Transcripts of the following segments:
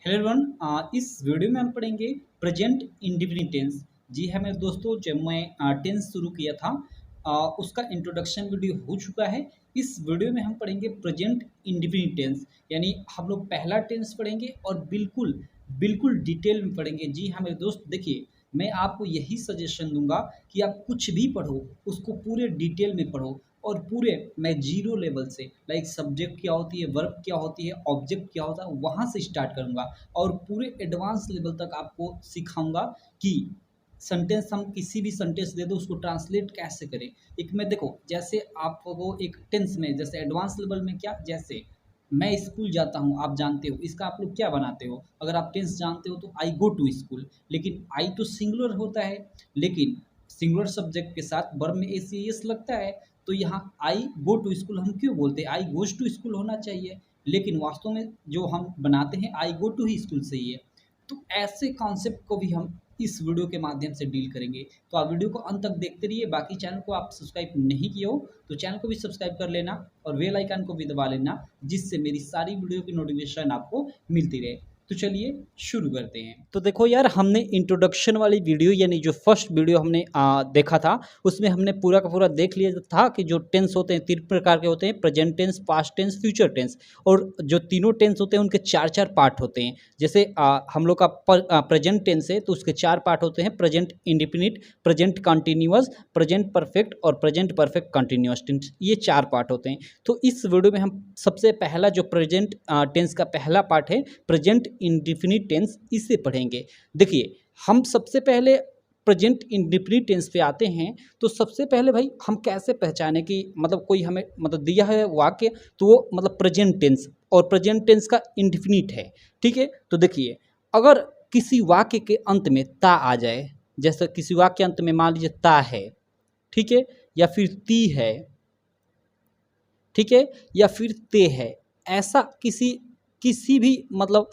Hello everyone, इस video में हम पढ़ेंगे प्रेजेंट इंडेफिनिट टेंस। जी हाँ मेरे दोस्तों, जब मैं टेंस शुरू किया था उसका इंट्रोडक्शन वीडियो हो चुका है। इस वीडियो में हम पढ़ेंगे प्रेजेंट इंडेफिनिट टेंस, यानी हम लोग पहला टेंस पढ़ेंगे और बिल्कुल बिल्कुल डिटेल में पढ़ेंगे। जी हाँ मेरे दोस्त, देखिए मैं आपको यही सजेशन दूंगा कि आप कुछ भी पढ़ो उसको पूरे डिटेल में पढ़ो और पूरे मैं जीरो लेवल से, लाइक सब्जेक्ट क्या होती है, वर्ब क्या होती है, ऑब्जेक्ट क्या होता है, वहाँ से स्टार्ट करूँगा और पूरे एडवांस लेवल तक आपको सिखाऊंगा कि सेंटेंस, हम किसी भी सेंटेंस दे दो उसको ट्रांसलेट कैसे करें। एक में देखो, जैसे आपको एक टेंस में, जैसे एडवांस लेवल में क्या, जैसे मैं स्कूल जाता हूँ, आप जानते हो इसका आप लोग क्या बनाते हो। अगर आप टेंस जानते हो तो आई गो टू स्कूल, लेकिन आई तो सिंगुलर होता है, लेकिन सिंगुलर सब्जेक्ट के साथ वर्ब में एस एस लगता है। तो यहाँ आई गो टू स्कूल हम क्यों बोलते हैं, आई गोज टू स्कूल होना चाहिए, लेकिन वास्तव में जो हम बनाते हैं आई गो टू ही स्कूल से ही है। तो ऐसे कॉन्सेप्ट को भी हम इस वीडियो के माध्यम से डील करेंगे। तो आप वीडियो को अंत तक देखते रहिए। बाकी चैनल को आप सब्सक्राइब नहीं किए हो तो चैनल को भी सब्सक्राइब कर लेना और बेल आइकन को भी दबा लेना, जिससे मेरी सारी वीडियो की नोटिफिकेशन आपको मिलती रहे। तो चलिए शुरू करते हैं। तो देखो यार, हमने इंट्रोडक्शन वाली वीडियो, यानी जो फर्स्ट वीडियो हमने देखा था, उसमें हमने पूरा का पूरा देख लिया था कि जो टेंस होते हैं 3 प्रकार के होते हैं, present tense, past tense, future tense. और जो तीनों टेंस होते हैं उनके 4-4 पार्ट होते हैं। जैसे हम लोग का प्रेजेंट टेंस है तो उसके 4 पार्ट होते हैं, present indefinite, present continuous, present perfect और प्रेजेंट परफेक्ट कंटिन्यूअस टेंस। ये 4 पार्ट होते हैं। तो इस वीडियो में हम सबसे पहला जो प्रेजेंट टेंस का पहला पार्ट है, प्रेजेंट इंडेफिनिट टेंस, इसे पढ़ेंगे। देखिए, हम सबसे पहले प्रेजेंट इंडेफिनिट टेंस पे आते हैं। तो सबसे पहले भाई हम कैसे पहचाने कि मतलब कोई हमें मतलब दिया है वाक्य, तो वो मतलब प्रेजेंट टेंस और प्रेजेंट टेंस का इंडेफिनिट है। ठीक है, तो देखिए, अगर किसी वाक्य के अंत में ता आ जाए, जैसे किसी वाक्य अंत में मान लीजिए ता है, ठीक है, या फिर ती है, ठीक है, या फिर ते है, ऐसा किसी किसी भी मतलब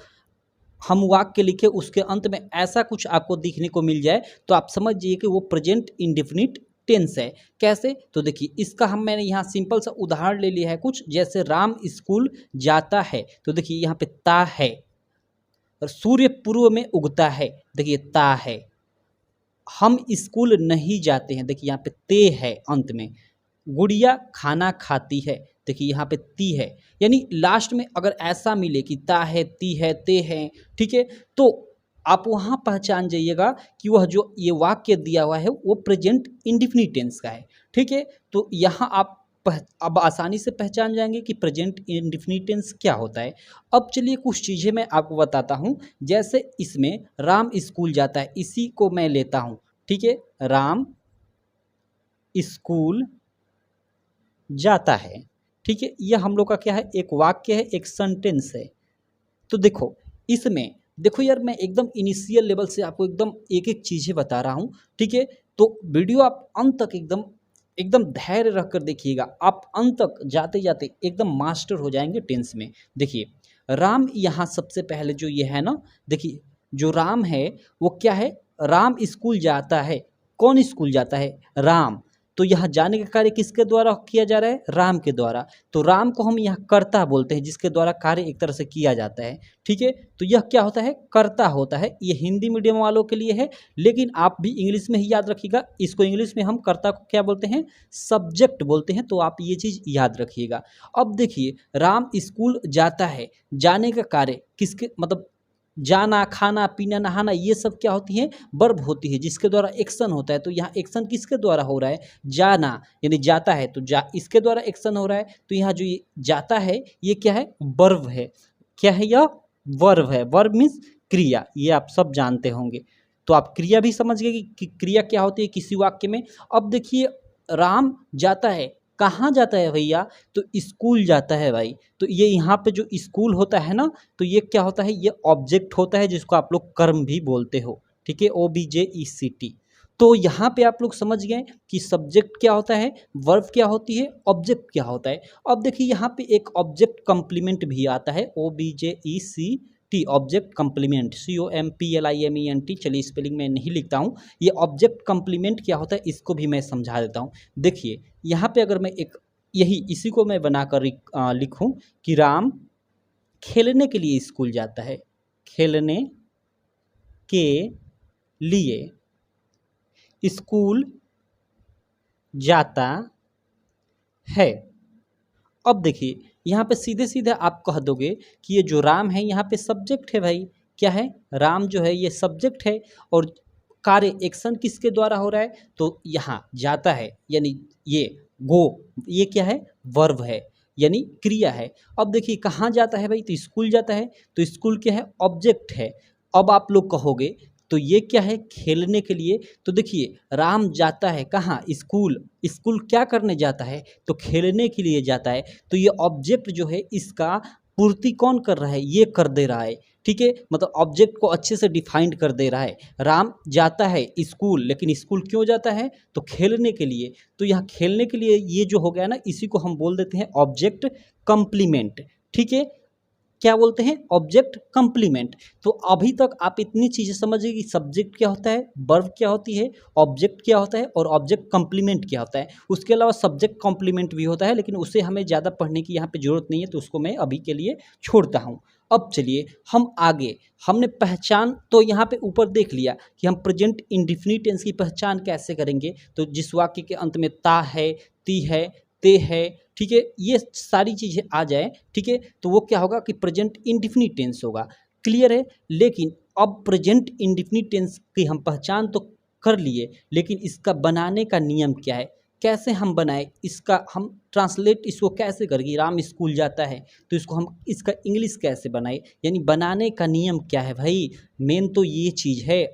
हम वाक्य लिखे उसके अंत में ऐसा कुछ आपको दिखने को मिल जाए तो आप समझिए कि वो प्रेजेंट इंडेफिनिट टेंस है। कैसे, तो देखिए इसका मैंने यहाँ सिंपल सा उदाहरण ले लिया है कुछ, जैसे राम स्कूल जाता है। तो देखिए यहाँ पे ता है, और सूर्य पूर्व में उगता है, देखिए ता है। हम स्कूल नहीं जाते हैं, देखिए यहाँ पे ते है अंत में। गुड़िया खाना खाती है, देखिए यहाँ पे ती है। यानी लास्ट में अगर ऐसा मिले कि ता है, ती है, ते है, ठीक है, तो आप वहाँ पहचान जाइएगा कि वह जो ये वाक्य दिया हुआ है वो प्रेजेंट इंडेफिनिट टेंस का है। ठीक है, तो यहाँ आप अब आसानी से पहचान जाएंगे कि प्रेजेंट इंडेफिनिट टेंस क्या होता है। अब चलिए कुछ चीज़ें मैं आपको बताता हूँ। जैसे इसमें राम स्कूल जाता है, इसी को मैं लेता हूँ। ठीक है, राम स्कूल जाता है, ठीक है, यह हम लोग का क्या है, एक वाक्य है, एक सेंटेंस है। तो देखो इसमें, देखो यार, मैं एकदम इनिशियल लेवल से आपको एकदम एक एक चीज़ें बता रहा हूँ। ठीक है, तो वीडियो आप अंत तक एकदम एकदम धैर्य रख कर देखिएगा, आप अंत तक जाते जाते एकदम मास्टर हो जाएंगे टेंस में। देखिए राम, यहाँ सबसे पहले जो ये है ना, देखिए जो राम है वो क्या है, राम स्कूल जाता है। कौन स्कूल जाता है, राम। तो यहाँ जाने का कार्य किसके द्वारा किया जा रहा है, राम के द्वारा। तो राम को हम यहाँ कर्ता बोलते हैं, जिसके द्वारा कार्य एक तरह से किया जाता है। ठीक है, तो यह क्या होता है, कर्ता होता है। ये हिंदी मीडियम वालों के लिए है, लेकिन आप भी इंग्लिश में ही याद रखिएगा, इसको इंग्लिश में हम कर्ता को क्या बोलते हैं, सब्जेक्ट बोलते हैं। तो आप ये चीज़ याद रखिएगा। अब देखिए, राम स्कूल जाता है, जाने का कार्य किसके, मतलब जाना, खाना, पीना, नहाना, ये सब क्या होती है, वर्ब होती है, जिसके द्वारा एक्शन होता है। तो यहाँ एक्शन किसके द्वारा हो रहा है, जाना, यानी जाता है, तो इसके द्वारा एक्शन हो रहा है। तो यहाँ जो ये जाता है ये क्या है, वर्ब है। क्या है, यह वर्ब है। वर्ब मीन्स क्रिया, ये आप सब जानते होंगे। तो आप क्रिया भी समझ गए कि क्रिया क्या होती है किसी वाक्य में। अब देखिए, राम जाता है, कहाँ जाता है भैया, तो स्कूल जाता है भाई। तो ये यहाँ पे जो स्कूल होता है ना, तो ये क्या होता है, ये ऑब्जेक्ट होता है, जिसको आप लोग कर्म भी बोलते हो। ठीक है, OBJECT। तो यहाँ पे आप लोग समझ गए कि सब्जेक्ट क्या होता है, वर्ब क्या होती है, ऑब्जेक्ट क्या होता है। अब देखिए यहाँ पे एक ऑब्जेक्ट कंप्लीमेंट भी आता है, OBJECT, ऑब्जेक्ट कंप्लीमेंट, COMPLIMENT। चलिए स्पेलिंग में नहीं लिखता हूँ। ये ऑब्जेक्ट कंप्लीमेंट क्या होता है, इसको भी मैं समझा देता हूँ। देखिए यहाँ पे अगर मैं एक इसी को मैं बनाकर लिखूं कि राम खेलने के लिए स्कूल जाता है, खेलने के लिए स्कूल जाता है। अब देखिए यहाँ पे सीधे सीधे आप कह दोगे कि ये जो राम है यहाँ पे सब्जेक्ट है भाई। क्या है? राम जो है ये सब्जेक्ट है और कार्य एक्शन किसके द्वारा हो रहा है? तो यहाँ जाता है यानी ये गो, ये क्या है? वर्ब है यानी क्रिया है। अब देखिए कहाँ जाता है भाई? तो स्कूल जाता है। तो स्कूल क्या है? ऑब्जेक्ट है। अब आप लोग कहोगे तो ये क्या है? खेलने के लिए। तो देखिए राम जाता है कहाँ? स्कूल। स्कूल क्या करने जाता है? तो खेलने के लिए जाता है। तो ये ऑब्जेक्ट जो है इसका पूर्ति कौन कर रहा है? ये कर दे रहा है। ठीक है, मतलब ऑब्जेक्ट को अच्छे से डिफाइंड कर दे रहा है। राम जाता है स्कूल, लेकिन स्कूल क्यों जाता है? तो खेलने के लिए। तो यहाँ खेलने के लिए ये जो हो गया ना, इसी को हम बोल देते हैं ऑब्जेक्ट कंप्लीमेंट। ठीक है, क्या बोलते हैं? Object complement. तो अभी तक आप इतनी चीज़ें समझिए कि सब्जेक्ट क्या होता है, वर्ब क्या होती है, ऑब्जेक्ट क्या होता है और ऑब्जेक्ट कंप्लीमेंट क्या होता है। उसके अलावा सब्जेक्ट कंप्लीमेंट भी होता है, लेकिन उसे हमें ज़्यादा पढ़ने की यहाँ पे ज़रूरत नहीं है, तो उसको मैं अभी के लिए छोड़ता हूँ। अब चलिए हम आगे, हमने पहचान तो यहाँ पे ऊपर देख लिया कि हम प्रेजेंट इंडेफिनिट टेंस की पहचान कैसे करेंगे। तो जिस वाक्य के अंत में ता है, ती है, ते है, ठीक है, ये सारी चीज़ें आ जाए, ठीक है, तो वो क्या होगा कि प्रेजेंट इंडेफिनिट टेंस होगा। क्लियर है? लेकिन अब प्रेजेंट इंडेफिनिट टेंस की हम पहचान तो कर लिए, लेकिन इसका बनाने का नियम क्या है? कैसे हम बनाए इसका, हम ट्रांसलेट इसको कैसे करेंगे? राम स्कूल जाता है तो इसको हम इसका इंग्लिश कैसे बनाए, यानी बनाने का नियम क्या है भाई? मेन तो ये चीज़ है।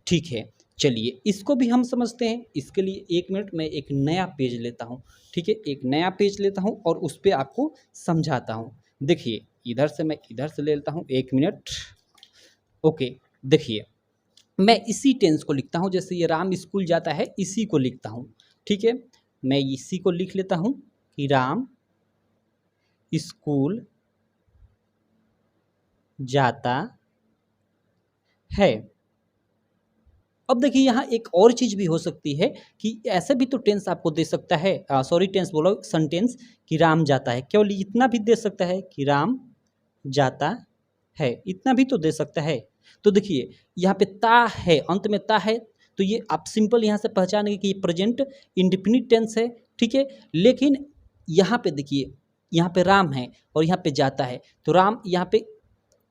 ठीक है, चलिए इसको भी हम समझते हैं। इसके लिए 1 मिनट मैं एक नया पेज लेता हूँ। ठीक है, एक नया पेज लेता हूँ और उस पर आपको समझाता हूँ। देखिए इधर से मैं इधर से ले लेता हूँ, 1 मिनट। ओके, देखिए मैं इसी टेंस को लिखता हूँ, जैसे ये राम स्कूल जाता है इसी को लिखता हूँ। ठीक है, मैं इसी को लिख लेता हूँ कि राम स्कूल जाता है। अब देखिए यहाँ एक और चीज़ भी हो सकती है कि ऐसे भी तो टेंस आपको दे सकता है, सॉरी टेंस बोलो, सेंटेंस, कि राम जाता है। केवल इतना भी दे सकता है कि राम जाता है, इतना भी तो दे सकता है। तो देखिए यहाँ पे ता है, अंत में ता है, तो ये आप सिंपल यहाँ से पहचानेंगे कि ये प्रेजेंट इंडेफिनिट टेंस है। ठीक है, लेकिन यहाँ पे देखिए, यहाँ पे राम है और यहाँ पे जाता है, तो राम यहाँ पे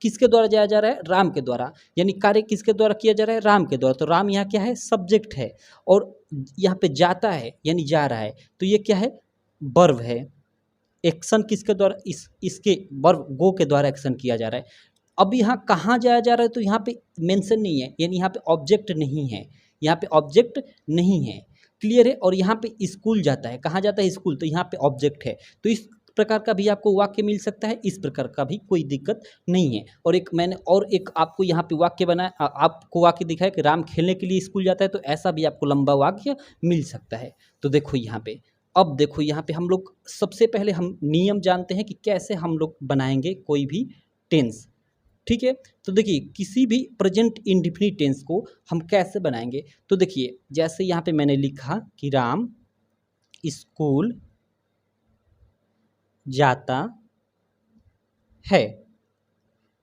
किसके द्वारा जाया जा रहा है? राम के द्वारा, यानी कार्य किसके द्वारा किया जा रहा है? राम के द्वारा। तो राम यहाँ क्या है? सब्जेक्ट है। और यहाँ पे जाता है यानी जा रहा है, तो ये क्या है? वर्ब है। एक्शन किसके द्वारा? इसके वर्ब गो के द्वारा एक्शन किया जा रहा है। अब यहाँ कहाँ जाया जा रहा है? तो यहाँ पे मेंशन नहीं है, यानी यहाँ पे ऑब्जेक्ट नहीं है, यहाँ पे ऑब्जेक्ट नहीं है। क्लियर है? और यहाँ पे स्कूल जाता है, कहाँ जाता है? स्कूल, तो यहाँ पे ऑब्जेक्ट है। तो इस प्रकार का भी आपको वाक्य मिल सकता है, इस प्रकार का भी कोई दिक्कत नहीं है। और एक मैंने और एक आपको यहाँ पे वाक्य बनाया, आपको वाक्य दिखाया कि राम खेलने के लिए स्कूल जाता है, तो ऐसा भी आपको लंबा वाक्य मिल सकता है। तो देखो यहाँ पे, अब देखो यहाँ पे हम लोग सबसे पहले हम नियम जानते हैं कि कैसे हम लोग बनाएंगे कोई भी टेंस। ठीक है, तो देखिए किसी भी प्रेजेंट इंडेफिनिट टेंस को हम कैसे बनाएंगे। तो देखिए जैसे यहाँ पे मैंने लिखा कि राम स्कूल जाता है,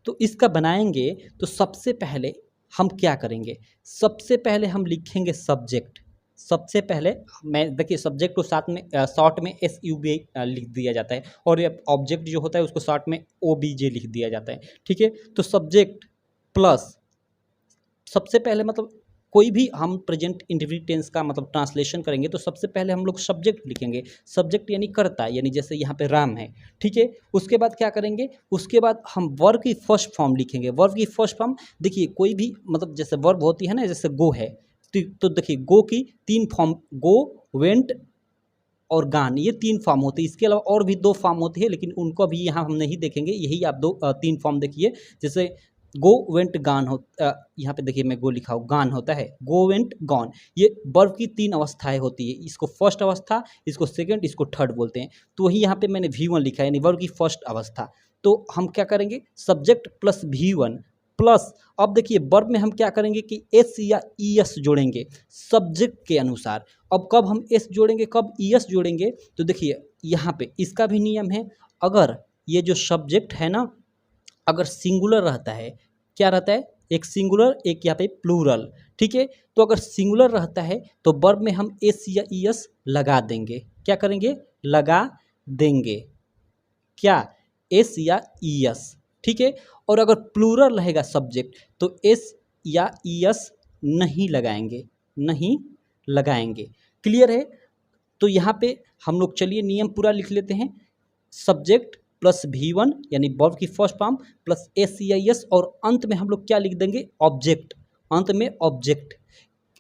तो इसका बनाएंगे तो सबसे पहले हम क्या करेंगे? सबसे पहले हम लिखेंगे सब्जेक्ट। सबसे पहले मैं देखिए सब्जेक्ट को साथ में शॉर्ट में SUB लिख दिया जाता है, और ये ऑब्जेक्ट जो होता है उसको शॉर्ट में OBJ लिख दिया जाता है। ठीक है, तो सब्जेक्ट प्लस सबसे पहले, मतलब कोई भी हम प्रेजेंट इंडेफिनिट टेंस का मतलब ट्रांसलेशन करेंगे तो सबसे पहले हम लोग सब्जेक्ट लिखेंगे। सब्जेक्ट यानी कर्ता, यानी जैसे यहाँ पे राम है। ठीक है, उसके बाद क्या करेंगे? उसके बाद हम वर्ब की फर्स्ट फॉर्म लिखेंगे। वर्ब की फर्स्ट फॉर्म देखिए कोई भी, मतलब जैसे वर्ब होती है ना, जैसे गो है, तो देखिए गो की 3 फॉर्म, गो, वेंट और गान, ये 3 फॉर्म होती है। इसके अलावा और भी 2 फॉर्म होती है, लेकिन उनको अभी यहाँ हम नहीं देखेंगे। यही आप 3 फॉर्म देखिए। जैसे गो वेंट गान हो, यहाँ पे देखिए मैं गो लिखा हूँ, गान होता है, गो वेंट गॉन। ये वर्ब की 3 अवस्थाएं होती है, इसको फर्स्ट अवस्था, इसको सेकंड, इसको थर्ड बोलते हैं। तो वही यहाँ पे मैंने V1 लिखा है, यानी वर्ब की फर्स्ट अवस्था। तो हम क्या करेंगे? सब्जेक्ट प्लस V1 प्लस, अब देखिए वर्ब में हम क्या करेंगे कि S या ES जोड़ेंगे सब्जेक्ट के अनुसार। अब कब हम S जोड़ेंगे, कब ES जोड़ेंगे? तो देखिए यहाँ पे इसका भी नियम है। अगर ये जो सब्जेक्ट है ना, अगर सिंगुलर रहता है, क्या रहता है, एक सिंगुलर एक यहाँ पे प्लूरल, ठीक है। तो अगर सिंगुलर रहता है तो वर्ब में हम एस या ई एस लगा देंगे, क्या करेंगे, लगा देंगे, क्या, एस या ई एस, ठीक है। और अगर प्लूरल रहेगा सब्जेक्ट तो एस या ई एस नहीं लगाएंगे, नहीं लगाएंगे, क्लियर है। तो यहाँ पे हम लोग चलिए नियम पूरा लिख लेते हैं, सब्जेक्ट प्लस V1 यानी वर्ब की फर्स्ट फॉर्म प्लस एस और अंत में हम लोग क्या लिख देंगे, ऑब्जेक्ट, अंत में ऑब्जेक्ट।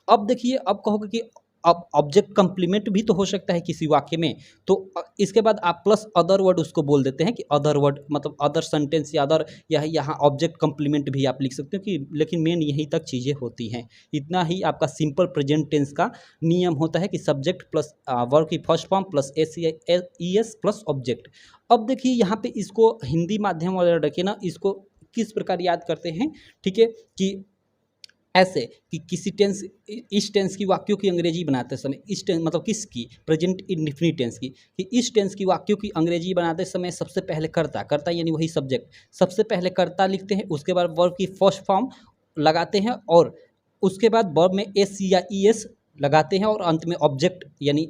अब देखिए, अब कहोगे कि अब ऑब्जेक्ट कंप्लीमेंट भी तो हो सकता है किसी वाक्य में, तो इसके बाद आप प्लस अदर वर्ड उसको बोल देते हैं कि अदर वर्ड मतलब अदर सेंटेंस या अदर, या यहाँ ऑब्जेक्ट कंप्लीमेंट भी आप लिख सकते हो कि, लेकिन मेन यहीं तक चीज़ें होती हैं। इतना ही आपका सिंपल प्रेजेंट टेंस का नियम होता है कि सब्जेक्ट प्लस वर्ब की first form plus S plus object. अब देखिए यहाँ पे इसको हिंदी माध्यम वाले रखे ना, इसको किस प्रकार याद करते हैं, ठीक है, कि ऐसे कि किसी टेंस, इस टेंस की वाक्यों की अंग्रेजी बनाते समय, इस टेंस मतलब किसकी, प्रेजेंट इंडेफिनिट टेंस की, कि इस टेंस की वाक्यों की अंग्रेजी बनाते समय सबसे पहले कर्ता, कर्ता यानी वही सब्जेक्ट, सबसे पहले कर्ता लिखते हैं, उसके बाद वर्ब की फर्स्ट फॉर्म लगाते हैं और उसके बाद वर्ब में एस या ई एस लगाते हैं और अंत में ऑब्जेक्ट यानी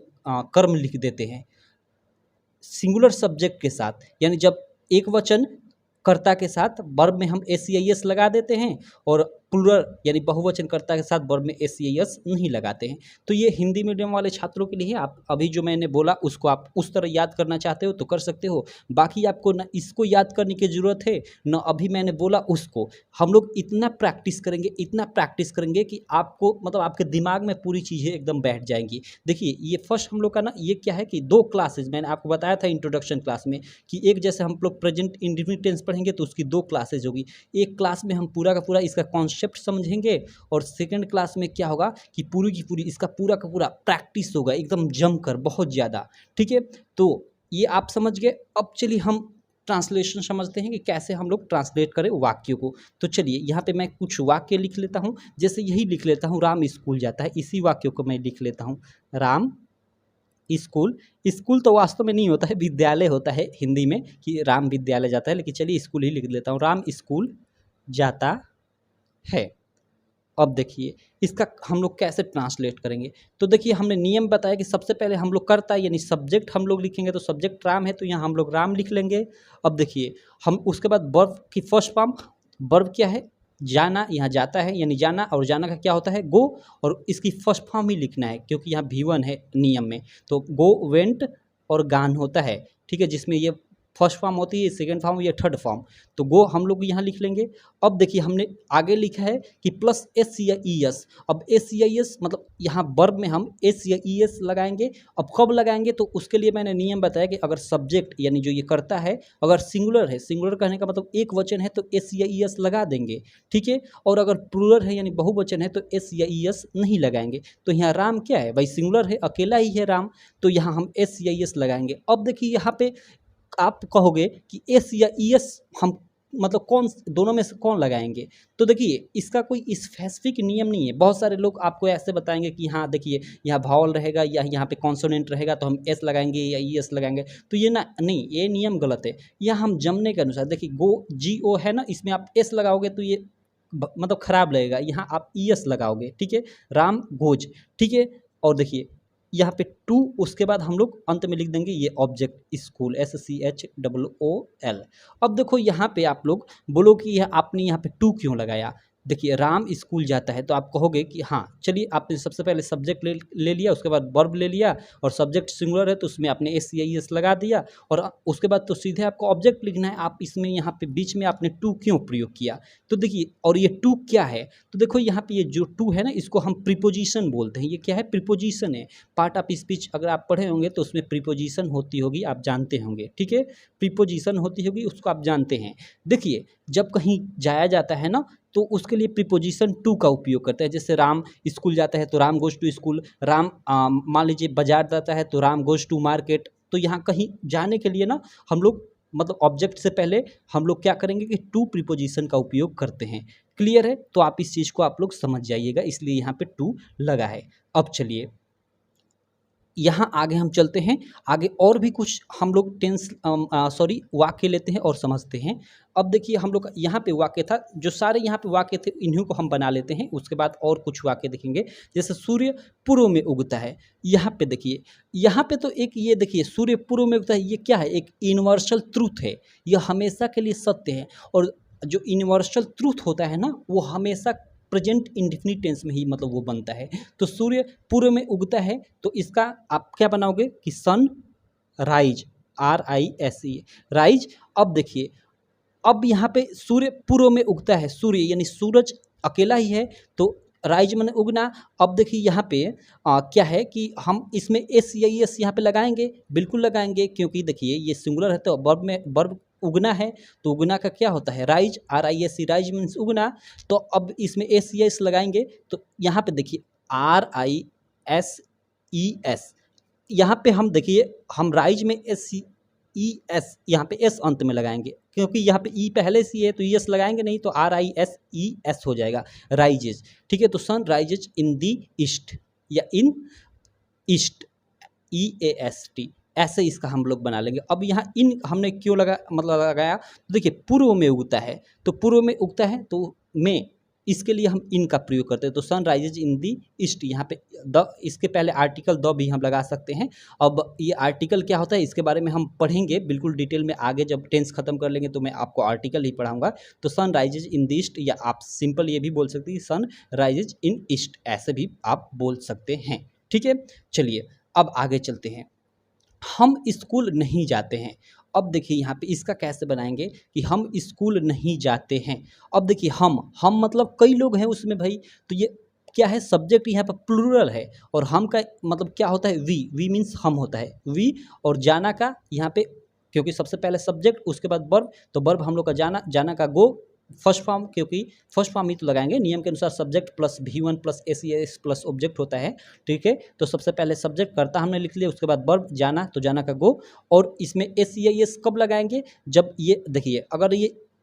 कर्म लिख देते हैं सिंगुलर सब्जेक्ट के साथ। यानी जब एक वचन कर्ता के साथ वर्ब में हम एस लगा देते हैं और प्लूरल यानी बहुवचन कर्ता के साथ वर्ब में एस नहीं लगाते हैं। तो ये हिंदी मीडियम वाले छात्रों के लिए, आप अभी जो मैंने बोला उसको आप उस तरह याद करना चाहते हो तो कर सकते हो, बाकी आपको न इसको याद करने की ज़रूरत है न अभी मैंने बोला उसको। हम लोग इतना प्रैक्टिस करेंगे, इतना प्रैक्टिस करेंगे कि आपको मतलब आपके दिमाग में पूरी चीज़ें एकदम बैठ जाएंगी। देखिए ये फर्स्ट हम लोग का ना, ये क्या है कि 2 क्लासेज मैंने आपको बताया था इंट्रोडक्शन क्लास में कि एक जैसे हम लोग प्रेजेंट इंडेफिनिट टेंस पढ़ेंगे तो उसकी 2 क्लासेज होगी। एक क्लास में हम पूरा का पूरा इसका कॉन्सेप्ट समझेंगे और सेकंड क्लास में क्या होगा कि पूरी की पूरी इसका पूरा का पूरा प्रैक्टिस होगा एकदम जमकर, बहुत ज़्यादा, ठीक है। तो ये आप समझ गए। अब चलिए हम ट्रांसलेशन समझते हैं कि कैसे हम लोग ट्रांसलेट करें वाक्यों को। तो चलिए यहाँ पे मैं कुछ वाक्य लिख लेता हूँ, जैसे यही लिख लेता हूँ, राम स्कूल जाता है, इसी वाक्यों को मैं लिख लेता हूँ, राम स्कूल। स्कूल तो वास्तव में नहीं होता है, विद्यालय होता है हिंदी में कि राम विद्यालय जाता है, लेकिन चलिए स्कूल ही लिख लेता हूँ, राम स्कूल जाता है। अब देखिए इसका हम लोग कैसे ट्रांसलेट करेंगे। तो देखिए हमने नियम बताया कि सबसे पहले हम लोग कर्ता यानी सब्जेक्ट हम लोग लिखेंगे, तो सब्जेक्ट राम है तो यहाँ हम लोग राम लिख लेंगे। अब देखिए हम उसके बाद वर्ब की फर्स्ट फॉर्म, वर्ब क्या है, जाना, यहाँ जाता है यानी जाना, और जाना का क्या होता है, गो, और इसकी फर्स्ट फॉर्म ही लिखना है क्योंकि यहाँ V1 है नियम में, तो गो, वेंट और गान होता है, ठीक है, जिसमें ये फर्स्ट फॉर्म होती है, सेकंड फॉर्म, ये थर्ड फॉर्म, तो गो हम लोग यहाँ लिख लेंगे। अब देखिए हमने आगे लिखा है कि प्लस एस या ई एस। अब एस या ई एस मतलब यहाँ वर्ब में हम एस या ई एस लगाएंगे। अब कब लगाएंगे, तो उसके लिए मैंने नियम बताया कि अगर सब्जेक्ट यानी जो ये करता है अगर सिंगुलर है, सिंगुलर कहने का मतलब एक वचन है तो एस या ई एस लगा देंगे, ठीक है। और अगर प्लूरल है यानी बहुवचन है तो एस या ई एस नहीं लगाएंगे। तो यहाँ राम क्या है भाई, सिंगुलर है, अकेला ही है राम, तो यहाँ हम एस या ई एस लगाएंगे। अब देखिए यहाँ पे आप कहोगे कि एस या ई एस हम मतलब कौन, दोनों में से कौन लगाएंगे। तो देखिए इसका कोई स्पेसिफिक नियम नहीं है। बहुत सारे लोग आपको ऐसे बताएंगे कि हाँ देखिए यहाँ वावल रहेगा या यहाँ पे कॉन्सोनेंट रहेगा तो हम एस लगाएंगे या ई एस लगाएंगे, तो ये ना नहीं, ये नियम गलत है। यहाँ हम जमने के अनुसार देखिए गो GO है ना, इसमें आप एस लगाओगे तो ये मतलब खराब लगेगा, यहाँ आप ई एस लगाओगे, ठीक है, राम गोज, ठीक है। और देखिए यहाँ पे टू, उसके बाद हम लोग अंत में लिख देंगे ये ऑब्जेक्ट स्कूल, SCHOOL। अब देखो यहाँ पे आप लोग बोलो कि यह आपने यहाँ पे टू क्यों लगाया। देखिए राम स्कूल जाता है तो आप कहोगे कि हाँ चलिए आपने सबसे पहले सब्जेक्ट ले लिया, उसके बाद वर्ब ले लिया, और सब्जेक्ट सिंगुलर है तो उसमें आपने एस लगा दिया, और उसके बाद तो सीधे आपको ऑब्जेक्ट लिखना है, आप इसमें यहाँ पे बीच में आपने टू क्यों प्रयोग किया। तो देखिए और ये टू क्या है, तो देखो यहाँ पे ये जो टू है ना इसको हम प्रीपोजिशन बोलते हैं। ये क्या है, प्रीपोजिशन है। पार्ट ऑफ स्पीच अगर आप पढ़े होंगे तो उसमें प्रीपोजिशन होती होगी, आप जानते होंगे, ठीक है, प्रीपोजिशन होती होगी, उसको आप जानते हैं। देखिए जब कहीं जाया जाता है ना तो उसके लिए प्रीपोजिशन टू का उपयोग करते हैं। जैसे राम स्कूल जाता है तो Ram goes to school, Ram मान लीजिए बाजार जाता है तो राम गोज टू मार्केट। तो यहाँ कहीं जाने के लिए ना हम लोग मतलब ऑब्जेक्ट से पहले हम लोग क्या करेंगे कि टू प्रीपोजिशन का उपयोग करते हैं। क्लियर है, तो आप इस चीज़ को आप लोग समझ जाइएगा, इसलिए यहाँ पे टू लगा है। अब चलिए यहाँ आगे हम चलते हैं, आगे और भी कुछ हम लोग वाक्य लेते हैं और समझते हैं। अब देखिए हम लोग यहाँ पे वाक्य था, जो सारे यहाँ पे वाक्य थे इन्हीं को हम बना लेते हैं, उसके बाद और कुछ वाक्य देखेंगे। जैसे सूर्य पूर्व में उगता है, यहाँ पे देखिए, यहाँ पे तो एक ये देखिए सूर्य पूर्व में उगता है, ये क्या है, एक यूनिवर्सल ट्रूथ है, यह हमेशा के लिए सत्य है। और जो यूनिवर्सल ट्रूथ होता है ना, वो हमेशा प्रेजेंट इंडेफिनिट टेंस में ही मतलब वो बनता है। तो सूर्य पूर्व में उगता है, तो इसका आप क्या बनाओगे कि सन राइज, RISE, राइज। अब देखिए, अब यहाँ पे सूर्य पूर्व में उगता है, सूर्य यानी सूरज अकेला ही है, तो राइज माने उगना। अब देखिए यहाँ पे क्या है कि हम इसमें एस या एस यहाँ पे लगाएंगे, बिल्कुल लगाएंगे, क्योंकि देखिए ये सिंगुलर है तो वर्ब में वर्ब उगना है, तो उगना का क्या होता है, राइज, RISE, राइज मीन्स उगना। तो अब इसमें एस या एस लगाएंगे, तो यहाँ पे देखिए RISES, यहाँ पे हम देखिए हम राइज में SES यहाँ पे एस अंत में लगाएंगे, क्योंकि यहाँ पे ई पहले से है तो एस लगाएंगे नहीं, तो RISES हो जाएगा, राइजेज। ठीक है, तो सन राइजेज इन दी ईस्ट या इन ईस्ट, EAST, ऐसे इसका हम लोग बना लेंगे। अब यहाँ इन हमने क्यों लगाया, तो देखिए पूर्व में उगता है, तो पूर्व में उगता है तो में, इसके लिए हम इन का प्रयोग करते हैं। तो सन राइजेज इन दी ईस्ट, यहाँ पे द, इसके पहले आर्टिकल द भी हम लगा सकते हैं। अब ये आर्टिकल क्या होता है इसके बारे में हम पढ़ेंगे बिल्कुल डिटेल में आगे, जब टेंस खत्म कर लेंगे तो मैं आपको आर्टिकल ही पढ़ाऊंगा। तो sun rises in the east, या आप सिंपल ये भी बोल सकते हैं सन राइजेज इन ईस्ट, ऐसे भी आप बोल सकते हैं। ठीक है, चलिए अब आगे चलते हैं। हम स्कूल नहीं जाते हैं। अब देखिए यहाँ पे इसका कैसे बनाएंगे कि हम स्कूल नहीं जाते हैं। अब देखिए हम मतलब कई लोग हैं उसमें भाई, तो ये क्या है, सब्जेक्ट यहाँ पर प्लूरल है, और हम का मतलब क्या होता है, वी मीन्स हम होता है, वी। और जाना का यहाँ पे, क्योंकि सबसे पहले सब्जेक्ट उसके बाद वर्ब, तो वर्ब हम लोग का जाना, जाना का गो, फर्स्ट फॉर्म, क्योंकि फर्स्ट फॉर्म ही तो लगाएंगे नियम के अनुसार, subject plus V1 plus SES plus object होता है। ठीक है, तो सबसे पहले सब्जेक्ट करता हमने लिख लिया, उसके बाद वर्ब जाना, तो जाना का गो। और इसमें SES कब लगाएंगे, जब ये देखिए, अगर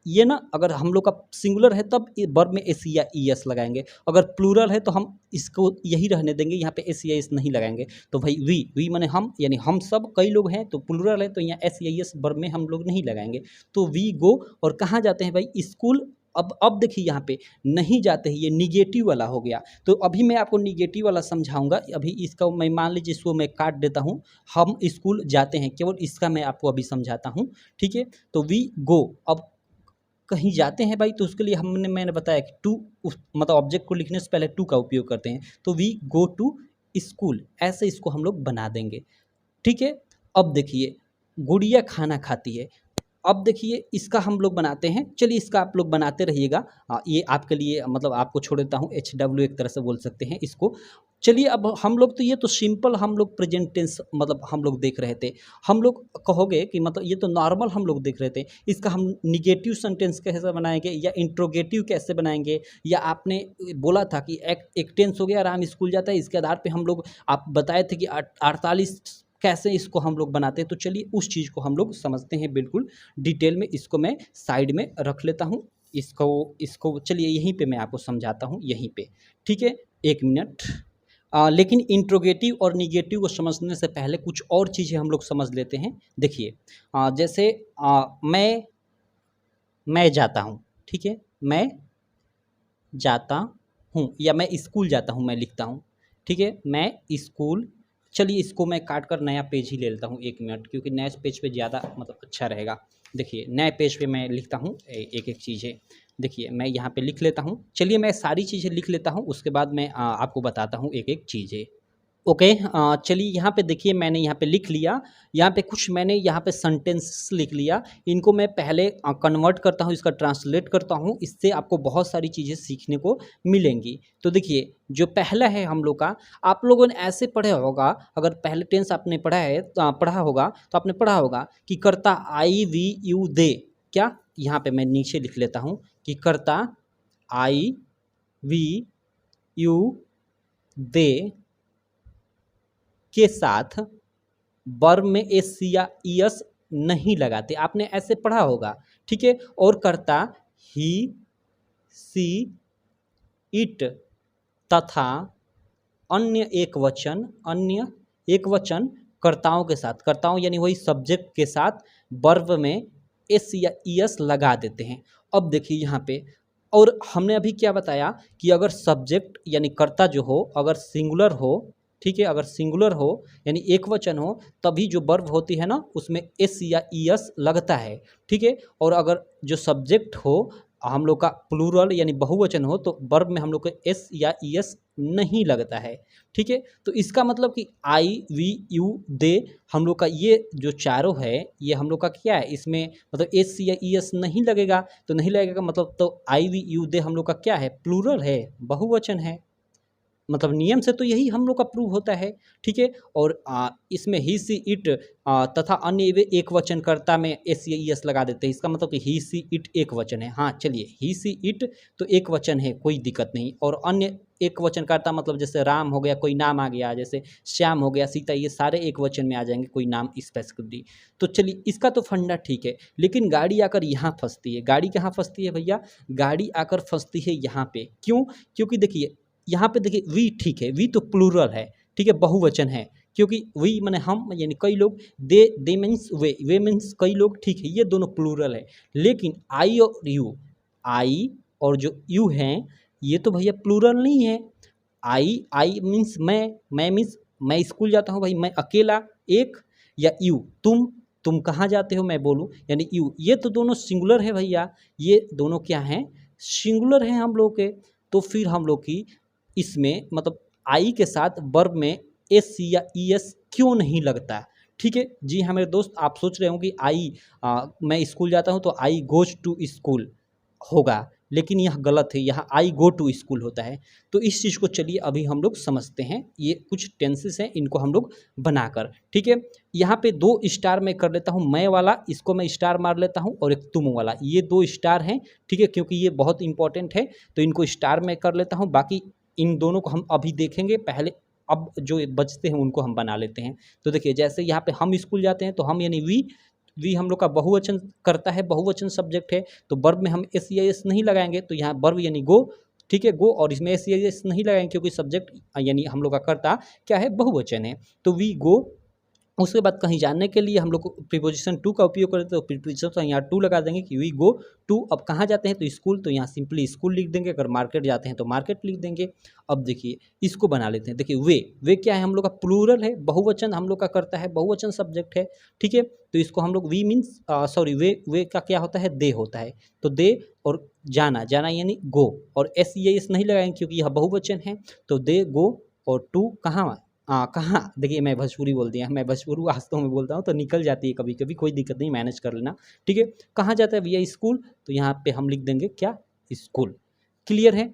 ये ना, अगर हम लोग का सिंगुलर है तब वर्ब में SE या ES लगाएंगे, अगर प्लूरल है तो हम इसको यही रहने देंगे, यहाँ पे SE या ES नहीं लगाएंगे। तो भाई वी माने हम, यानी हम सब कई लोग हैं, तो प्लूरल है तो यहाँ SE या ES वर्ब में हम लोग नहीं लगाएंगे। तो वी गो, और कहाँ जाते हैं भाई, स्कूल। अब देखिए यहाँ पे नहीं जाते हैं, ये निगेटिव वाला हो गया। तो अभी मैं आपको निगेटिव वाला समझाऊंगा, अभी इसका मैं मान लीजिए इसको मैं काट देता हूँ, हम स्कूल जाते हैं, केवल इसका मैं आपको अभी समझाता हूँ। ठीक है, तो वी गो, अब कहीं जाते हैं भाई, तो उसके लिए मैंने बताया कि टू, मतलब ऑब्जेक्ट को लिखने से पहले टू का उपयोग करते हैं, तो वी गो टू स्कूल, ऐसे इसको हम लोग बना देंगे। ठीक है, अब देखिए गुड़िया खाना खाती है। अब देखिए इसका हम लोग बनाते हैं, चलिए इसका आप लोग बनाते रहिएगा, ये आपके लिए मतलब आपको छोड़ देता हूँ, HW एक तरह से बोल सकते हैं इसको। चलिए अब हम लोग तो ये तो सिंपल हम लोग प्रेजेंट टेंस मतलब हम लोग देख रहे थे, हम लोग कहोगे कि मतलब ये तो नॉर्मल हम लोग देख रहे थे, इसका हम निगेटिव सेंटेंस कैसे बनाएंगे या इंट्रोगेटिव कैसे बनाएंगे, या आपने बोला था कि एक टेंस हो गया राम स्कूल जाता है, इसके आधार पे हम लोग आप बताए थे कि 48 कैसे इसको हम लोग बनाते हैं। तो चलिए उस चीज़ को हम लोग समझते हैं बिल्कुल डिटेल में, इसको मैं साइड में रख लेता हूँ, इसको चलिए यहीं पे मैं आपको समझाता हूँ, यहीं पे। ठीक है, एक मिनट। लेकिन इंट्रोगेटिव और निगेटिव को समझने से पहले कुछ और चीज़ें हम लोग समझ लेते हैं। देखिए जैसे मैं जाता हूँ, ठीक है, मैं जाता हूँ, या मैं स्कूल जाता हूँ, मैं लिखता हूँ। ठीक है, मैं स्कूल, चलिए इसको मैं काट कर नया पेज ही ले लेता हूँ, एक मिनट, क्योंकि नए पेज पे ज़्यादा मतलब अच्छा रहेगा। देखिए नए पेज पे मैं लिखता हूँ एक एक चीज़ें। देखिए मैं यहाँ पे लिख लेता हूँ, चलिए मैं सारी चीज़ें लिख लेता हूँ, उसके बाद मैं आपको बताता हूँ एक एक चीज़ें। ओके, चलिए यहाँ पे देखिए मैंने यहाँ पे लिख लिया, यहाँ पे कुछ मैंने यहाँ पे सेंटेंस लिख लिया, इनको मैं पहले कन्वर्ट करता हूँ, इसका ट्रांसलेट करता हूँ, इससे आपको बहुत सारी चीज़ें सीखने को मिलेंगी। तो देखिए जो पहला है हम लोग का, आप लोगों ने ऐसे पढ़ा होगा, अगर पहले टेंस आपने पढ़ा होगा तो आपने पढ़ा होगा कि कर्ता आई वी यू दे, क्या, यहाँ पे मैं नीचे लिख लेता हूँ कि कर्ता आई वी यू दे के साथ वर्ब में एस या ईएस नहीं लगाते, आपने ऐसे पढ़ा होगा। ठीक है, और कर्ता ही सी इट तथा अन्य एक वचन एक वचन कर्ताओं के साथ, कर्ताओं यानी वही सब्जेक्ट के साथ वर्ब में एस या ईएस लगा देते हैं। अब देखिए यहाँ पे, और हमने अभी क्या बताया कि अगर सब्जेक्ट यानी कर्ता जो हो अगर सिंगुलर हो, ठीक है, अगर सिंगुलर हो यानी एक वचन हो तभी जो वर्ब होती है ना उसमें एस या ईएस लगता है, ठीक है। और अगर जो सब्जेक्ट हो हम लोग का प्लूरल यानी बहुवचन हो तो वर्ब में हम लोग को एस या ईएस नहीं लगता है, ठीक है। तो इसका मतलब कि आई वी यू दे हम लोग का ये जो चारों है ये हम लोग का क्या है, इसमें मतलब एस या ईएस नहीं लगेगा, तो नहीं लगेगा मतलब तो आई वी यू दे हम लोग का क्या है, प्लूरल है, बहुवचन है, मतलब नियम से तो यही हम लोग का प्रूव होता है, ठीक है। और इसमें ही सी इट तथा अन्य वे एक वचन कर्ता में एस या ईएस लगा देते हैं, इसका मतलब कि ही सी इट एक वचन है। हाँ चलिए, ही सी इट तो एक वचन है, कोई दिक्कत नहीं। और अन्य एक वचन कर्ता मतलब जैसे राम हो गया, कोई नाम आ गया, जैसे श्याम हो गया, सीता, ये सारे एक वचन में आ जाएंगे, कोई नाम स्पेसिफिकली। तो चलिए इसका तो फंडा ठीक है, लेकिन गाड़ी आकर यहाँ फंसती है। गाड़ी कहाँ फंसती है भैया, गाड़ी आकर फंसती है यहाँ पे। क्यों, क्योंकि देखिए यहाँ पे देखिए वी ठीक है, वी तो प्लूरल है, ठीक है, बहुवचन है, क्योंकि वी माने हम यानी कई लोग, दे मीन्स वे मीन्स कई लोग, ठीक है, ये दोनों प्लूरल है। लेकिन आई और यू, आई और जो यू हैं ये तो भैया प्लूरल नहीं है। आई मीन्स मैं मीन्स मैं स्कूल जाता हूँ भाई, मैं अकेला एक, या यू तुम कहाँ जाते हो मैं बोलूँ यानी यू, ये तो दोनों सिंगुलर है भैया, ये दोनों क्या हैं, सिंगुलर हैं हम लोग के। तो फिर हम लोग की इसमें मतलब आई के साथ वर्ब में एस या ई एस क्यों नहीं लगता, ठीक है जी हाँ मेरे दोस्त। आप सोच रहे हो कि आई मैं स्कूल जाता हूँ तो आई गोज टू स्कूल होगा, लेकिन यह गलत है, यहाँ आई गो टू स्कूल होता है। तो इस चीज़ को चलिए अभी हम लोग समझते हैं, ये कुछ टेंसेस हैं इनको हम लोग बनाकर, ठीक है। यहाँ पे 2 स्टार मैं कर लेता हूँ, मैं वाला इसको मैं स्टार मार लेता हूँ, और एक तुम वाला, ये 2 स्टार हैं, ठीक है, क्योंकि ये बहुत इंपॉर्टेंट है तो इनको स्टार में कर लेता हूँ। बाकी इन दोनों को हम अभी देखेंगे, पहले अब जो बचते हैं उनको हम बना लेते हैं। तो देखिए जैसे यहाँ पे हम स्कूल जाते हैं तो हम यानी वी हम लोग का बहुवचन करता है, बहुवचन सब्जेक्ट है, तो वर्ब में हम एस या एस नहीं लगाएंगे, तो यहाँ वर्ब यानी गो, ठीक है, गो, और इसमें एस या एस नहीं लगाएंगे क्योंकि सब्जेक्ट यानी हम लोग का कर्ता क्या है, बहुवचन है, तो वी गो। उसके बाद कहीं जाने के लिए हम लोग को प्रीपोजिशन टू का उपयोग करते हैं, तो प्रीपोजिशन तो यहाँ टू लगा देंगे कि वी गो टू। अब कहाँ जाते हैं तो स्कूल, तो यहाँ सिंपली स्कूल लिख देंगे, अगर मार्केट जाते हैं तो मार्केट लिख देंगे। अब देखिए इसको बना लेते हैं, देखिए वे क्या है, हम लोग का प्लूरल है, बहुवचन हम लोग का करता है, बहुवचन सब्जेक्ट है, ठीक है। तो इसको हम लोग वी मीन्स सॉरी वे का क्या होता है, दे होता है, तो दे, और जाना यानी गो, और एस ये इस नहीं लगाएंगे क्योंकि यह बहुवचन है, तो दे गो, और टू कहाँ देखिए मैं भोजपुरी बोल दिया, मैं भोजपुरी वास्तव में बोलता हूँ तो निकल जाती है कभी कभी, कोई दिक्कत नहीं, मैनेज कर लेना, ठीक है। कहाँ जाता है भैया, स्कूल, तो यहाँ पे हम लिख देंगे क्या, स्कूल, क्लियर है।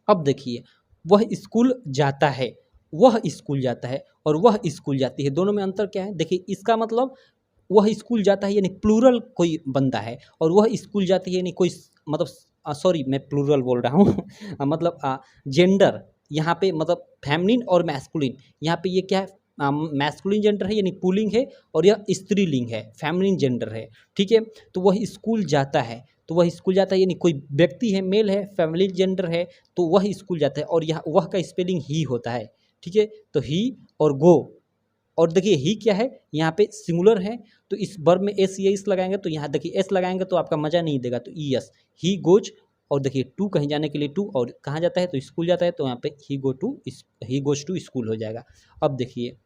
अब देखिए वह स्कूल जाता है, वह स्कूल जाता है और वह स्कूल जाती है, दोनों में अंतर क्या है, देखिए इसका मतलब वह स्कूल जाता है यानी प्लूरल कोई बंदा है, और वह स्कूल जाती है यानी कोई मतलब सॉरी मैं प्लूरल बोल रहा हूँ मतलब जेंडर यहाँ पे मतलब फेमिनिन और मैस्कुलिन, यहाँ पे ये क्या है, मैस्कुलिन जेंडर है यानी पुलिंग है, और यह स्त्रीलिंग है, फेमिनिन जेंडर है, ठीक है। तो वह स्कूल जाता है, तो वह स्कूल जाता है यानी कोई व्यक्ति है, मेल है, फैमिली जेंडर है, तो वह स्कूल जाता है, और यहाँ वह का स्पेलिंग ही होता है, ठीक है। तो ही और गो, और देखिए ही क्या है, यहाँ पे सिंगुलर है, तो इस वर्ब में एस या इस लगाएंगे, तो यहाँ देखिए एस लगाएंगे तो आपका मज़ा नहीं देगा, तो ई एस, ही गोज, और देखिए टू कहीं जाने के लिए टू, और कहाँ जाता है तो स्कूल जाता है, तो यहाँ पे ही गोज टू स्कूल हो जाएगा। अब देखिए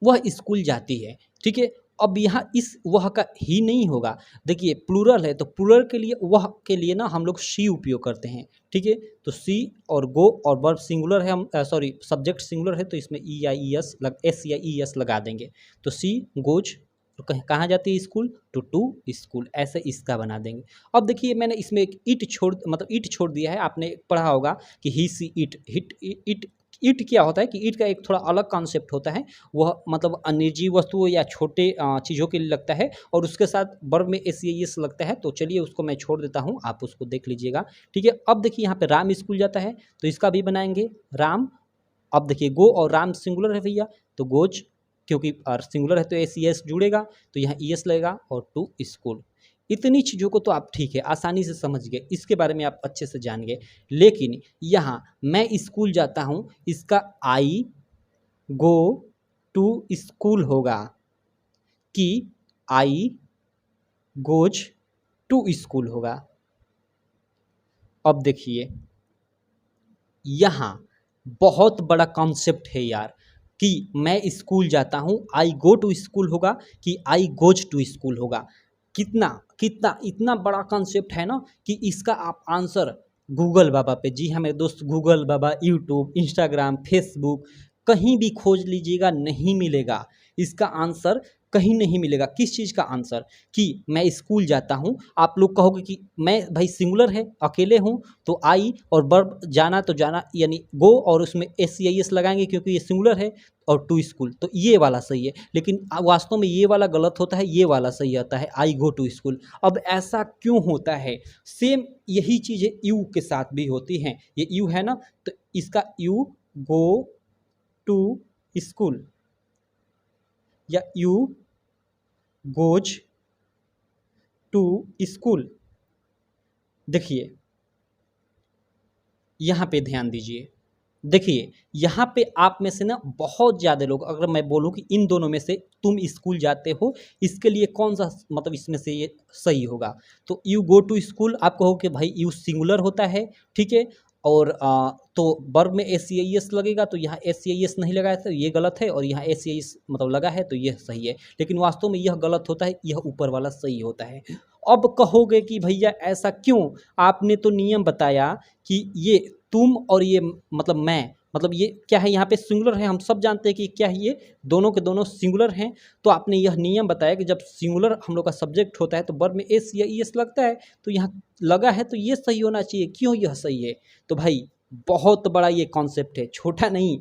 वह स्कूल जाती है, ठीक है। अब यहाँ इस वह का ही नहीं होगा, देखिए प्लूरल है तो प्लूरल के लिए वह के लिए ना हम लोग शी उपयोग करते हैं, ठीक है। तो सी और गो, और वर्ब सिंगुलर है, हम सॉरी सब्जेक्ट सिंगुलर है, तो इसमें ई या ई एस एस या ई एस लगा देंगे, तो सी गोज, तो कहाँ जाती है स्कूल, टू स्कूल, ऐसे इसका बना देंगे। अब देखिए मैंने इसमें एक ईट छोड़ दिया है, आपने पढ़ा होगा कि ही सी इट ईट क्या होता है कि ईट का एक थोड़ा अलग कॉन्सेप्ट होता है, वह मतलब अनिर्जीव वस्तुओं या छोटे चीज़ों के लिए लगता है, और उसके साथ वर्ब में एस एस लगता है, तो चलिए उसको मैं छोड़ देता हूँ, आप उसको देख लीजिएगा, ठीक है। अब देखिए यहाँ पे राम स्कूल जाता है, तो इसका भी बनाएंगे राम। अब देखिए गो और राम सिंगुलर है भैया, तो गोज, क्योंकि सिंगुलर है तो एस एस जुड़ेगा, तो यहाँ ई एस लगेगा, और टू स्कूल। इतनी चीज़ों को तो आप ठीक है आसानी से समझ गए, इसके बारे में आप अच्छे से जान गए, लेकिन यहाँ मैं स्कूल जाता हूँ, इसका आई गो टू स्कूल होगा कि आई गोज टू स्कूल होगा। अब देखिए यहाँ बहुत बड़ा कॉन्सेप्ट है यार कि मैं स्कूल जाता हूँ, आई गो टू स्कूल होगा कि आई गोज टू स्कूल होगा। कितना कितना इतना बड़ा कॉन्सेप्ट है ना कि इसका आप आंसर गूगल बाबा पे, जी हाँ मेरे दोस्त, गूगल बाबा, यूट्यूब, इंस्टाग्राम, फेसबुक, कहीं भी खोज लीजिएगा नहीं मिलेगा इसका आंसर, कहीं नहीं मिलेगा। किस चीज़ का आंसर कि मैं स्कूल जाता हूँ। आप लोग कहोगे कि मैं भाई सिंगुलर है, अकेले हूँ, तो आई और वर्ब जाना तो जाना यानी गो और उसमें एस सी आई एस लगाएंगे क्योंकि ये सिंगुलर है, और टू स्कूल, तो ये वाला सही है। लेकिन वास्तव में ये वाला गलत होता है, ये वाला सही आता है, आई गो टू स्कूल। अब ऐसा क्यों होता है? सेम यही चीज़ें यू के साथ भी होती हैं। ये यू है ना, तो इसका यू गो टू स्कूल या यू गोज टू स्कूल। देखिए यहाँ पे ध्यान दीजिए, देखिए यहाँ पे आप में से ना बहुत ज़्यादा लोग, अगर मैं बोलूँ कि इन दोनों में से तुम स्कूल जाते हो, इसके लिए कौन सा मतलब इसमें से ये सही होगा, तो यू गो टू स्कूल आप कहो कि भाई यू सिंगुलर होता है, ठीक है, और तो वर्ब में एस सी आई एस लगेगा, तो यहाँ एस सी आई एस नहीं लगाया तो ये गलत है, और यहाँ एस सी आई एस मतलब लगा है तो यह सही है। लेकिन वास्तव में यह गलत होता है, यह ऊपर वाला सही होता है। अब कहोगे कि भैया ऐसा क्यों, आपने तो नियम बताया कि ये तुम और ये मतलब मैं, मतलब ये क्या है, यहाँ पे सिंगुलर है, हम सब जानते हैं कि क्या है, ये दोनों के दोनों सिंगुलर हैं। तो आपने यह नियम बताया कि जब सिंगुलर हम लोग का सब्जेक्ट होता है तो वर्ब में एस या ई एस लगता है, तो यहाँ लगा है तो ये सही होना चाहिए। क्यों यह सही है? तो भाई बहुत बड़ा ये कॉन्सेप्ट है, छोटा नहीं।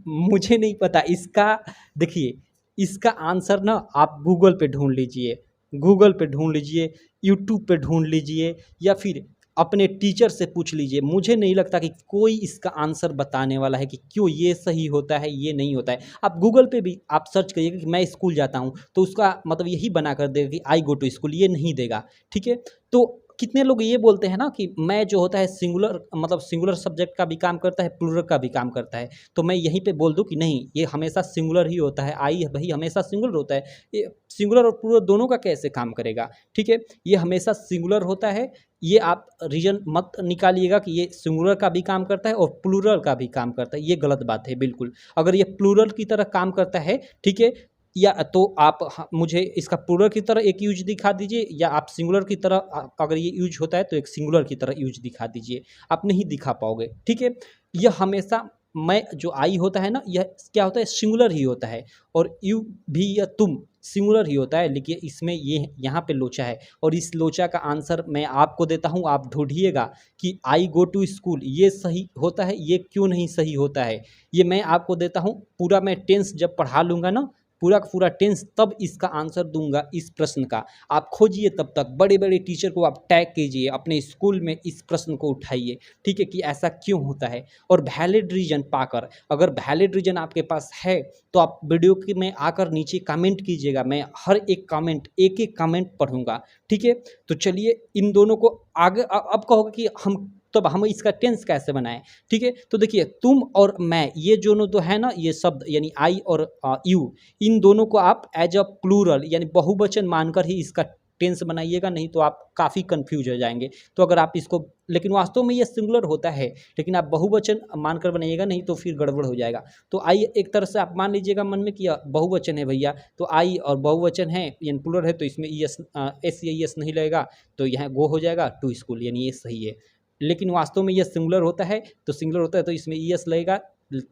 मुझे नहीं पता इसका, देखिए इसका आंसर ना आप गूगल पे ढूंढ लीजिए, गूगल पे ढूंढ लीजिए, यूट्यूब पे ढूंढ लीजिए, या फिर अपने टीचर से पूछ लीजिए। मुझे नहीं लगता कि कोई इसका आंसर बताने वाला है कि क्यों ये सही होता है, ये नहीं होता है। आप गूगल पे भी आप सर्च करिएगा कि मैं स्कूल जाता हूँ, तो उसका मतलब यही बना कर देगा कि आई गो टू स्कूल, ये नहीं देगा, ठीक है। तो कितने लोग ये बोलते हैं ना कि मैं जो होता है सिंगुलर, मतलब सिंगुलर सब्जेक्ट का भी काम करता है, प्लूरल का भी काम करता है। तो मैं यहीं पे बोल दूं कि नहीं, ये हमेशा सिंगुलर ही होता है, आई भाई हमेशा सिंगुलर होता है। ये सिंगुलर और प्लूरल दोनों का कैसे काम करेगा, ठीक है, ये हमेशा सिंगुलर होता है। ये आप रीजन मत निकालिएगा कि ये सिंगुलर का भी काम करता है और प्लूरल का भी काम करता है, ये गलत बात है बिल्कुल। अगर ये प्लूरल की तरह काम करता है, ठीक है, या तो आप मुझे इसका प्लूरल की तरह एक यूज दिखा दीजिए, या आप सिंगुलर की तरह अगर ये यूज होता है तो एक सिंगुलर की तरह यूज दिखा दीजिए। आप नहीं दिखा पाओगे, ठीक है। यह हमेशा मैं जो आई होता है ना, यह क्या होता है, सिंगुलर ही होता है, और यू भी या तुम सिंगुलर ही होता है। लेकिन इसमें ये यहाँ पे लोचा है, और इस लोचा का आंसर मैं आपको देता हूँ, आप ढूंढिएगा कि आई गो टू स्कूल ये सही होता है, ये क्यों नहीं सही होता है। ये मैं आपको देता हूँ, पूरा मैं टेंस जब पढ़ा लूँगा ना, पूरा का पूरा टेंस, तब इसका आंसर दूंगा इस प्रश्न का। आप खोजिए, तब तक बड़े बड़े टीचर को आप टैग कीजिए, अपने स्कूल में इस प्रश्न को उठाइए, ठीक है, कि ऐसा क्यों होता है। और वैलिड रीजन पाकर, अगर वैलिड रीजन आपके पास है तो आप वीडियो के में आकर नीचे कमेंट कीजिएगा, मैं हर एक कमेंट, एक एक कमेंट पढ़ूंगा, ठीक है। तो चलिए इन दोनों को आगे, अब कहोगे कि हम इसका टेंस कैसे बनाएं, ठीक है। तो देखिए तुम और मैं, ये दोनों तो है ना, ये शब्द यानी आई और यू, इन दोनों को आप एज अ प्लूरल यानी बहुवचन मानकर ही इसका टेंस बनाइएगा, नहीं तो आप काफ़ी कंफ्यूज हो जाएंगे। तो अगर आप इसको, लेकिन वास्तव में ये सिंगुलर होता है, लेकिन आप बहुवचन मानकर बनाइएगा, नहीं तो फिर गड़बड़ हो जाएगा। तो आई एक तरह से आप मान लीजिएगा मन में कि बहुवचन है भैया, तो आई और बहुवचन है यानी प्लूरल है, तो इसमें ई एस एस या ई एस नहीं लगेगा, तो यहाँ गो हो जाएगा टू स्कूल, यानी ये सही है। लेकिन वास्तव में ये सिंगुलर होता है, तो सिंगुलर होता है तो इसमें ई एस लगेगा,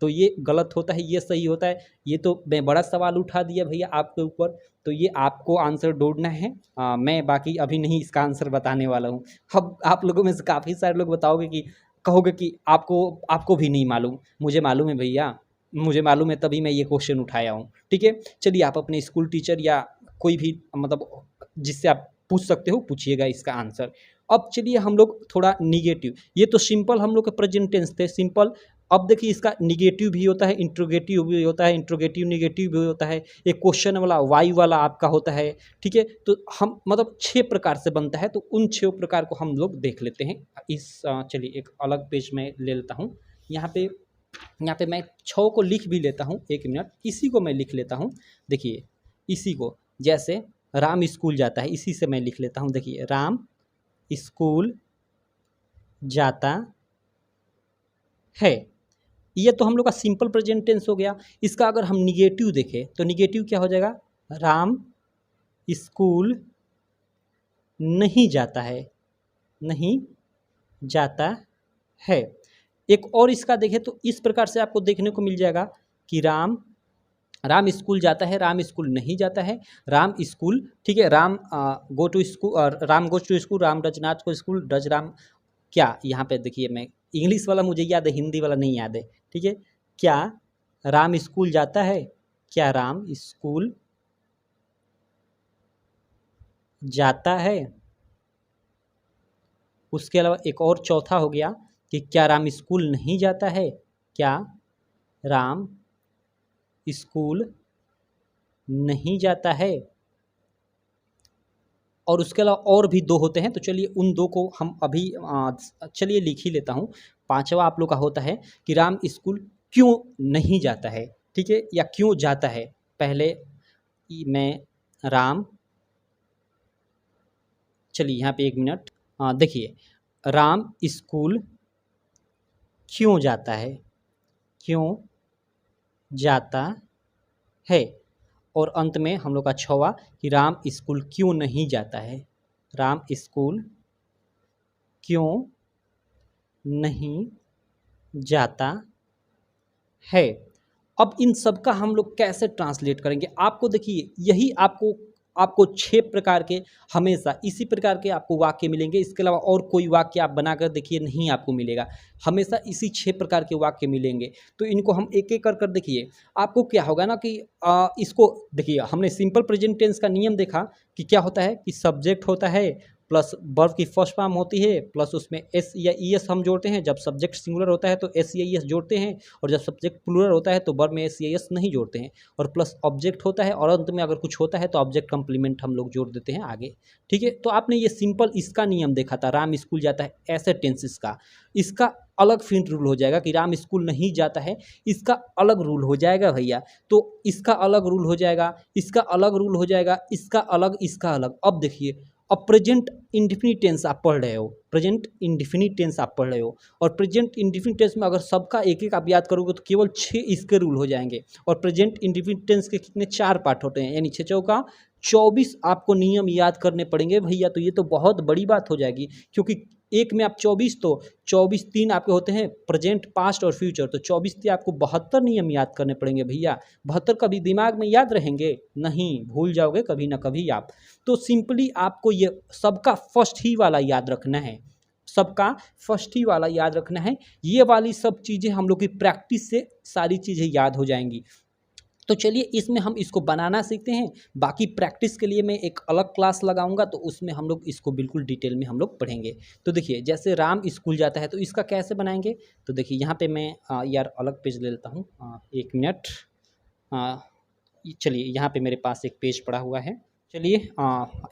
तो ये गलत होता है, ये सही होता है। ये तो मैं बड़ा सवाल उठा दिया भैया आपके ऊपर, तो ये आपको आंसर ढूंढना है। मैं बाकी अभी नहीं इसका आंसर बताने वाला हूँ। अब आप लोगों में से काफ़ी सारे लोग बताओगे कि, कहोगे कि आपको आपको भी नहीं मालूम। मुझे मालूम है भैया, मुझे मालूम है, तभी मैं ये क्वेश्चन उठाया हूँ, ठीक है। चलिए आप अपने स्कूल टीचर या कोई भी मतलब जिससे आप पूछ सकते हो, पूछिएगा इसका आंसर। अब चलिए हम लोग थोड़ा निगेटिव, ये तो सिंपल हम लोग के प्रेजेंट टेंस थे, सिंपल। अब देखिए इसका निगेटिव भी होता है, इंट्रोगेटिव भी होता है, इंट्रोगेटिव निगेटिव भी होता है, एक क्वेश्चन वाला वाई वाला आपका होता है, ठीक है। तो हम मतलब 6 प्रकार से बनता है, तो उन 6 प्रकार को हम लोग देख लेते हैं। इस चलिए एक अलग पेज में ले लेता हूँ, यहाँ पे यहाँ पे मैं 6 को लिख भी लेता हूँ, 1 मिनट, इसी को मैं लिख लेता हूँ। देखिए इसी को, जैसे राम स्कूल जाता है, इसी से मैं लिख लेता हूँ। देखिए राम स्कूल जाता है, ये तो हम लोग का सिंपल प्रेजेंट टेंस हो गया। इसका अगर हम निगेटिव देखें तो निगेटिव क्या हो जाएगा, राम स्कूल नहीं जाता है, नहीं जाता है। एक और इसका देखें तो इस प्रकार से आपको देखने को मिल जाएगा कि राम स्कूल जाता है, राम स्कूल नहीं जाता है, राम स्कूल, ठीक है, Ram go to school, Ram goes to school, Ram does not go school, does Ram, क्या यहाँ पे देखिए, मैं इंग्लिश वाला मुझे याद है, हिंदी वाला नहीं याद है, ठीक है। क्या राम स्कूल जाता है, क्या राम स्कूल जाता है। उसके अलावा एक और चौथा हो गया कि क्या राम स्कूल नहीं जाता है, क्या राम स्कूल नहीं जाता है। और उसके अलावा और भी 2 होते हैं, तो चलिए उन 2 को हम अभी चलिए लिख ही लेता हूँ। 5वां आप लोग का होता है कि राम स्कूल क्यों नहीं जाता है, ठीक है, या क्यों जाता है। पहले मैं राम, चलिए यहाँ पे 1 मिनट, देखिए राम स्कूल क्यों जाता है, क्यों जाता है। और अंत में हम लोग का 6वां कि राम स्कूल क्यों नहीं जाता है, राम स्कूल क्यों नहीं जाता है। अब इन सब का हम लोग कैसे ट्रांसलेट करेंगे, आपको देखिए यही आपको 6 प्रकार के हमेशा इसी प्रकार के आपको वाक्य मिलेंगे। इसके अलावा और कोई वाक्य आप बनाकर देखिए नहीं आपको मिलेगा, हमेशा इसी 6 प्रकार के वाक्य मिलेंगे। तो इनको हम एक एक कर देखिए, आपको क्या होगा ना कि इसको देखिए, हमने सिंपल प्रेजेंट टेंस का नियम देखा कि क्या होता है कि सब्जेक्ट होता है प्लस वर्ब की फर्स्ट फॉर्म होती है, प्लस उसमें एस या ई एस हम जोड़ते हैं। जब सब्जेक्ट सिंगुलर होता है तो एस या ई एस जोड़ते हैं, और जब सब्जेक्ट प्लूरल होता है तो वर्ब में एस या एस नहीं जोड़ते हैं। और प्लस ऑब्जेक्ट होता है, और अंत में अगर कुछ होता है तो ऑब्जेक्ट कंप्लीमेंट हम लोग जोड़ देते हैं आगे, ठीक है। तो आपने ये सिंपल इसका नियम देखा था, राम स्कूल जाता है, ऐसे टेंसेस का। इसका अलग फिर रूल हो जाएगा कि राम स्कूल नहीं जाता है, इसका अलग रूल हो जाएगा भैया। तो इसका अलग रूल हो जाएगा, इसका अलग रूल हो जाएगा, इसका अलग, इसका अलग। अब देखिए, अब प्रेजेंट इंडेफिनिट टेंस आप पढ़ रहे हो, प्रेजेंट इंडेफिनिट टेंस आप पढ़ रहे हो, और प्रेजेंट इंडेफिनिट टेंस में अगर सबका एक एक आप याद करोगे तो केवल 6 इसके रूल हो जाएंगे। और प्रेजेंट इंडेफिनिट टेंस के कितने 4 पार्ट होते हैं, यानी 6 चौका 24 आपको नियम याद करने पड़ेंगे भैया। तो ये तो बहुत बड़ी बात हो जाएगी, क्योंकि एक में आप 24, तो 24 3 आपके होते हैं प्रेजेंट, पास्ट और फ्यूचर, तो 24 से आपको 72 नियम याद करने पड़ेंगे भैया। 72 कभी दिमाग में याद रहेंगे नहीं, भूल जाओगे कभी ना कभी आप। तो सिंपली आपको ये सबका फर्स्ट ही वाला याद रखना है, सबका फर्स्ट ही वाला याद रखना है। ये वाली सब चीज़ें हम लोग की प्रैक्टिस से सारी चीज़ें याद हो जाएंगी। तो चलिए इसमें हम इसको बनाना सीखते हैं। बाकी प्रैक्टिस के लिए मैं एक अलग क्लास लगाऊंगा, तो उसमें हम लोग इसको बिल्कुल डिटेल में हम लोग पढ़ेंगे। तो देखिए जैसे राम स्कूल जाता है, तो इसका कैसे बनाएंगे। तो देखिए यहाँ पे मैं यार अलग पेज ले लेता हूँ, 1 मिनट। चलिए यहाँ पे मेरे पास एक पेज पड़ा हुआ है, चलिए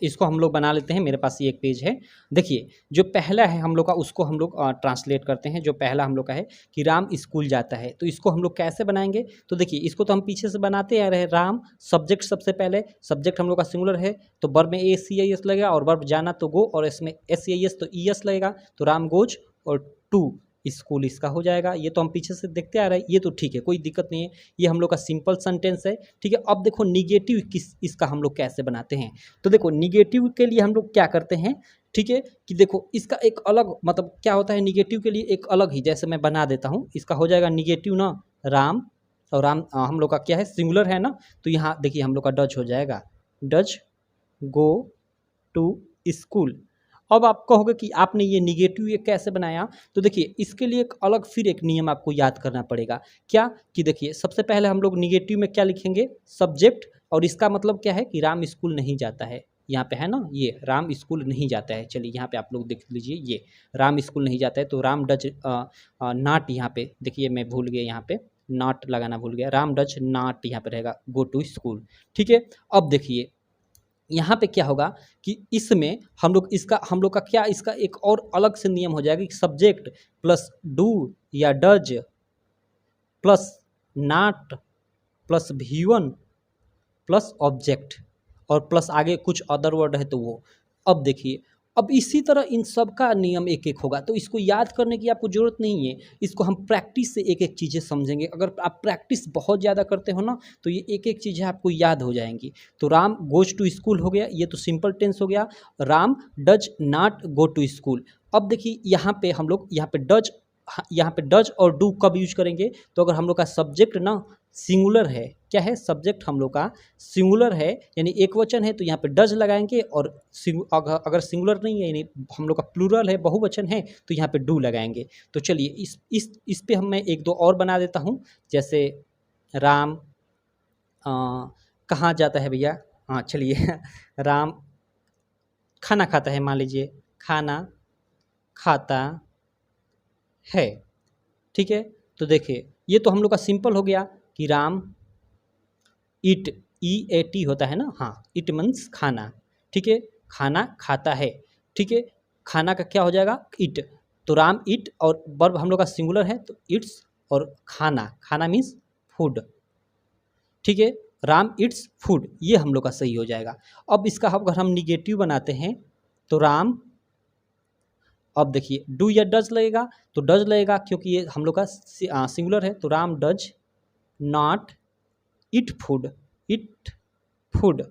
इसको हम लोग बना लेते हैं। मेरे पास ये एक पेज है। देखिए जो पहला है हम लोग का, उसको हम लोग ट्रांसलेट करते हैं। जो पहला हम लोग का है कि राम स्कूल जाता है, तो इसको हम लोग कैसे बनाएंगे। तो देखिए इसको तो हम पीछे से बनाते आ रहे हैं। राम सब्जेक्ट, सबसे पहले सब्जेक्ट हम लोग का सिंगुलर है, तो वर्ब में ए सी आई एस लगेगा, और वर्ब जाना तो गो, और इसमें एस आई एस तो ई एस लगेगा, तो राम गोज और टू स्कूल इसका हो जाएगा। ये तो हम पीछे से देखते आ रहे हैं, ये तो ठीक है, कोई दिक्कत नहीं है, ये हम लोग का सिंपल सेंटेंस है, ठीक है। अब देखो निगेटिव किस इसका हम लोग कैसे बनाते हैं। तो देखो निगेटिव के लिए हम लोग क्या करते हैं, ठीक है, कि देखो इसका एक अलग मतलब क्या होता है। निगेटिव के लिए एक अलग ही, जैसे मैं बना देता हूँ, इसका हो जाएगा निगेटिव ना राम, और राम हम लोग का क्या है, सिंगुलर है ना, तो यहाँ देखिए हम लोग का डज हो जाएगा, डज गो टू स्कूल। अब आप कहोगे कि आपने ये निगेटिव ये कैसे बनाया। तो देखिए इसके लिए एक अलग फिर एक नियम आपको याद करना पड़ेगा। क्या कि देखिए सबसे पहले हम लोग निगेटिव में क्या लिखेंगे, सब्जेक्ट, और इसका मतलब क्या है कि राम स्कूल नहीं जाता है। यहाँ पे है ना, ये राम स्कूल नहीं जाता है। चलिए यहाँ पे आप लोग देख लीजिए, ये राम स्कूल नहीं जाता है, तो राम डज नॉट, यहाँ पे देखिए मैं भूल गया, यहाँ पे नॉट लगाना भूल गया, राम डज नॉट यहाँ पे रहेगा गो टू स्कूल, ठीक है। अब देखिए यहाँ पे क्या होगा कि इसमें हम लोग का क्या, इसका एक और अलग से नियम हो जाएगा कि सब्जेक्ट प्लस डू या does plus not plus V1 plus object और प्लस आगे कुछ अदर वर्ड है तो वो। अब देखिए, अब इसी तरह इन सब का नियम एक एक होगा, तो इसको याद करने की आपको ज़रूरत नहीं है, इसको हम प्रैक्टिस से एक एक चीज़ें समझेंगे। अगर आप प्रैक्टिस बहुत ज़्यादा करते हो ना तो ये एक एक चीज़ें आपको याद हो जाएंगी। तो राम गोज टू स्कूल हो गया, ये तो सिंपल टेंस हो गया। Ram does not go to school. अब देखिए यहाँ पे हम लोग यहाँ पे डज और डू कब यूज करेंगे, तो अगर हम लोग का सब्जेक्ट ना सिंगुलर है, क्या है, सब्जेक्ट हम लोग का सिंगुलर है यानी एक वचन है तो यहाँ पे डज लगाएंगे, और अगर सिंगुलर नहीं है यानी हम लोग का प्लूरल है, बहुवचन है, तो यहाँ पे डू लगाएंगे। तो चलिए इस पे मैं एक दो और बना देता हूँ। जैसे राम कहाँ जाता है भैया, हाँ चलिए राम खाना खाता है, मान लीजिए खाना खाता है, ठीक है। तो देखिए ये तो हम लोग का सिंपल हो गया कि राम इट, EAT होता है ना, हाँ इट मीन्स खाना, ठीक है, खाना खाता है, ठीक है। खाना का क्या हो जाएगा, इट, तो राम इट और वर्ब हम लोग का सिंगुलर है तो इट्स, और खाना मीन्स फूड, ठीक है, राम इट्स फूड, ये हम लोग का सही हो जाएगा। अब इसका अगर हम निगेटिव बनाते हैं तो राम, अब देखिए डू या डज लगेगा, तो डज लगेगा क्योंकि ये हम लोग का सिंगुलर है, तो Ram does not it food.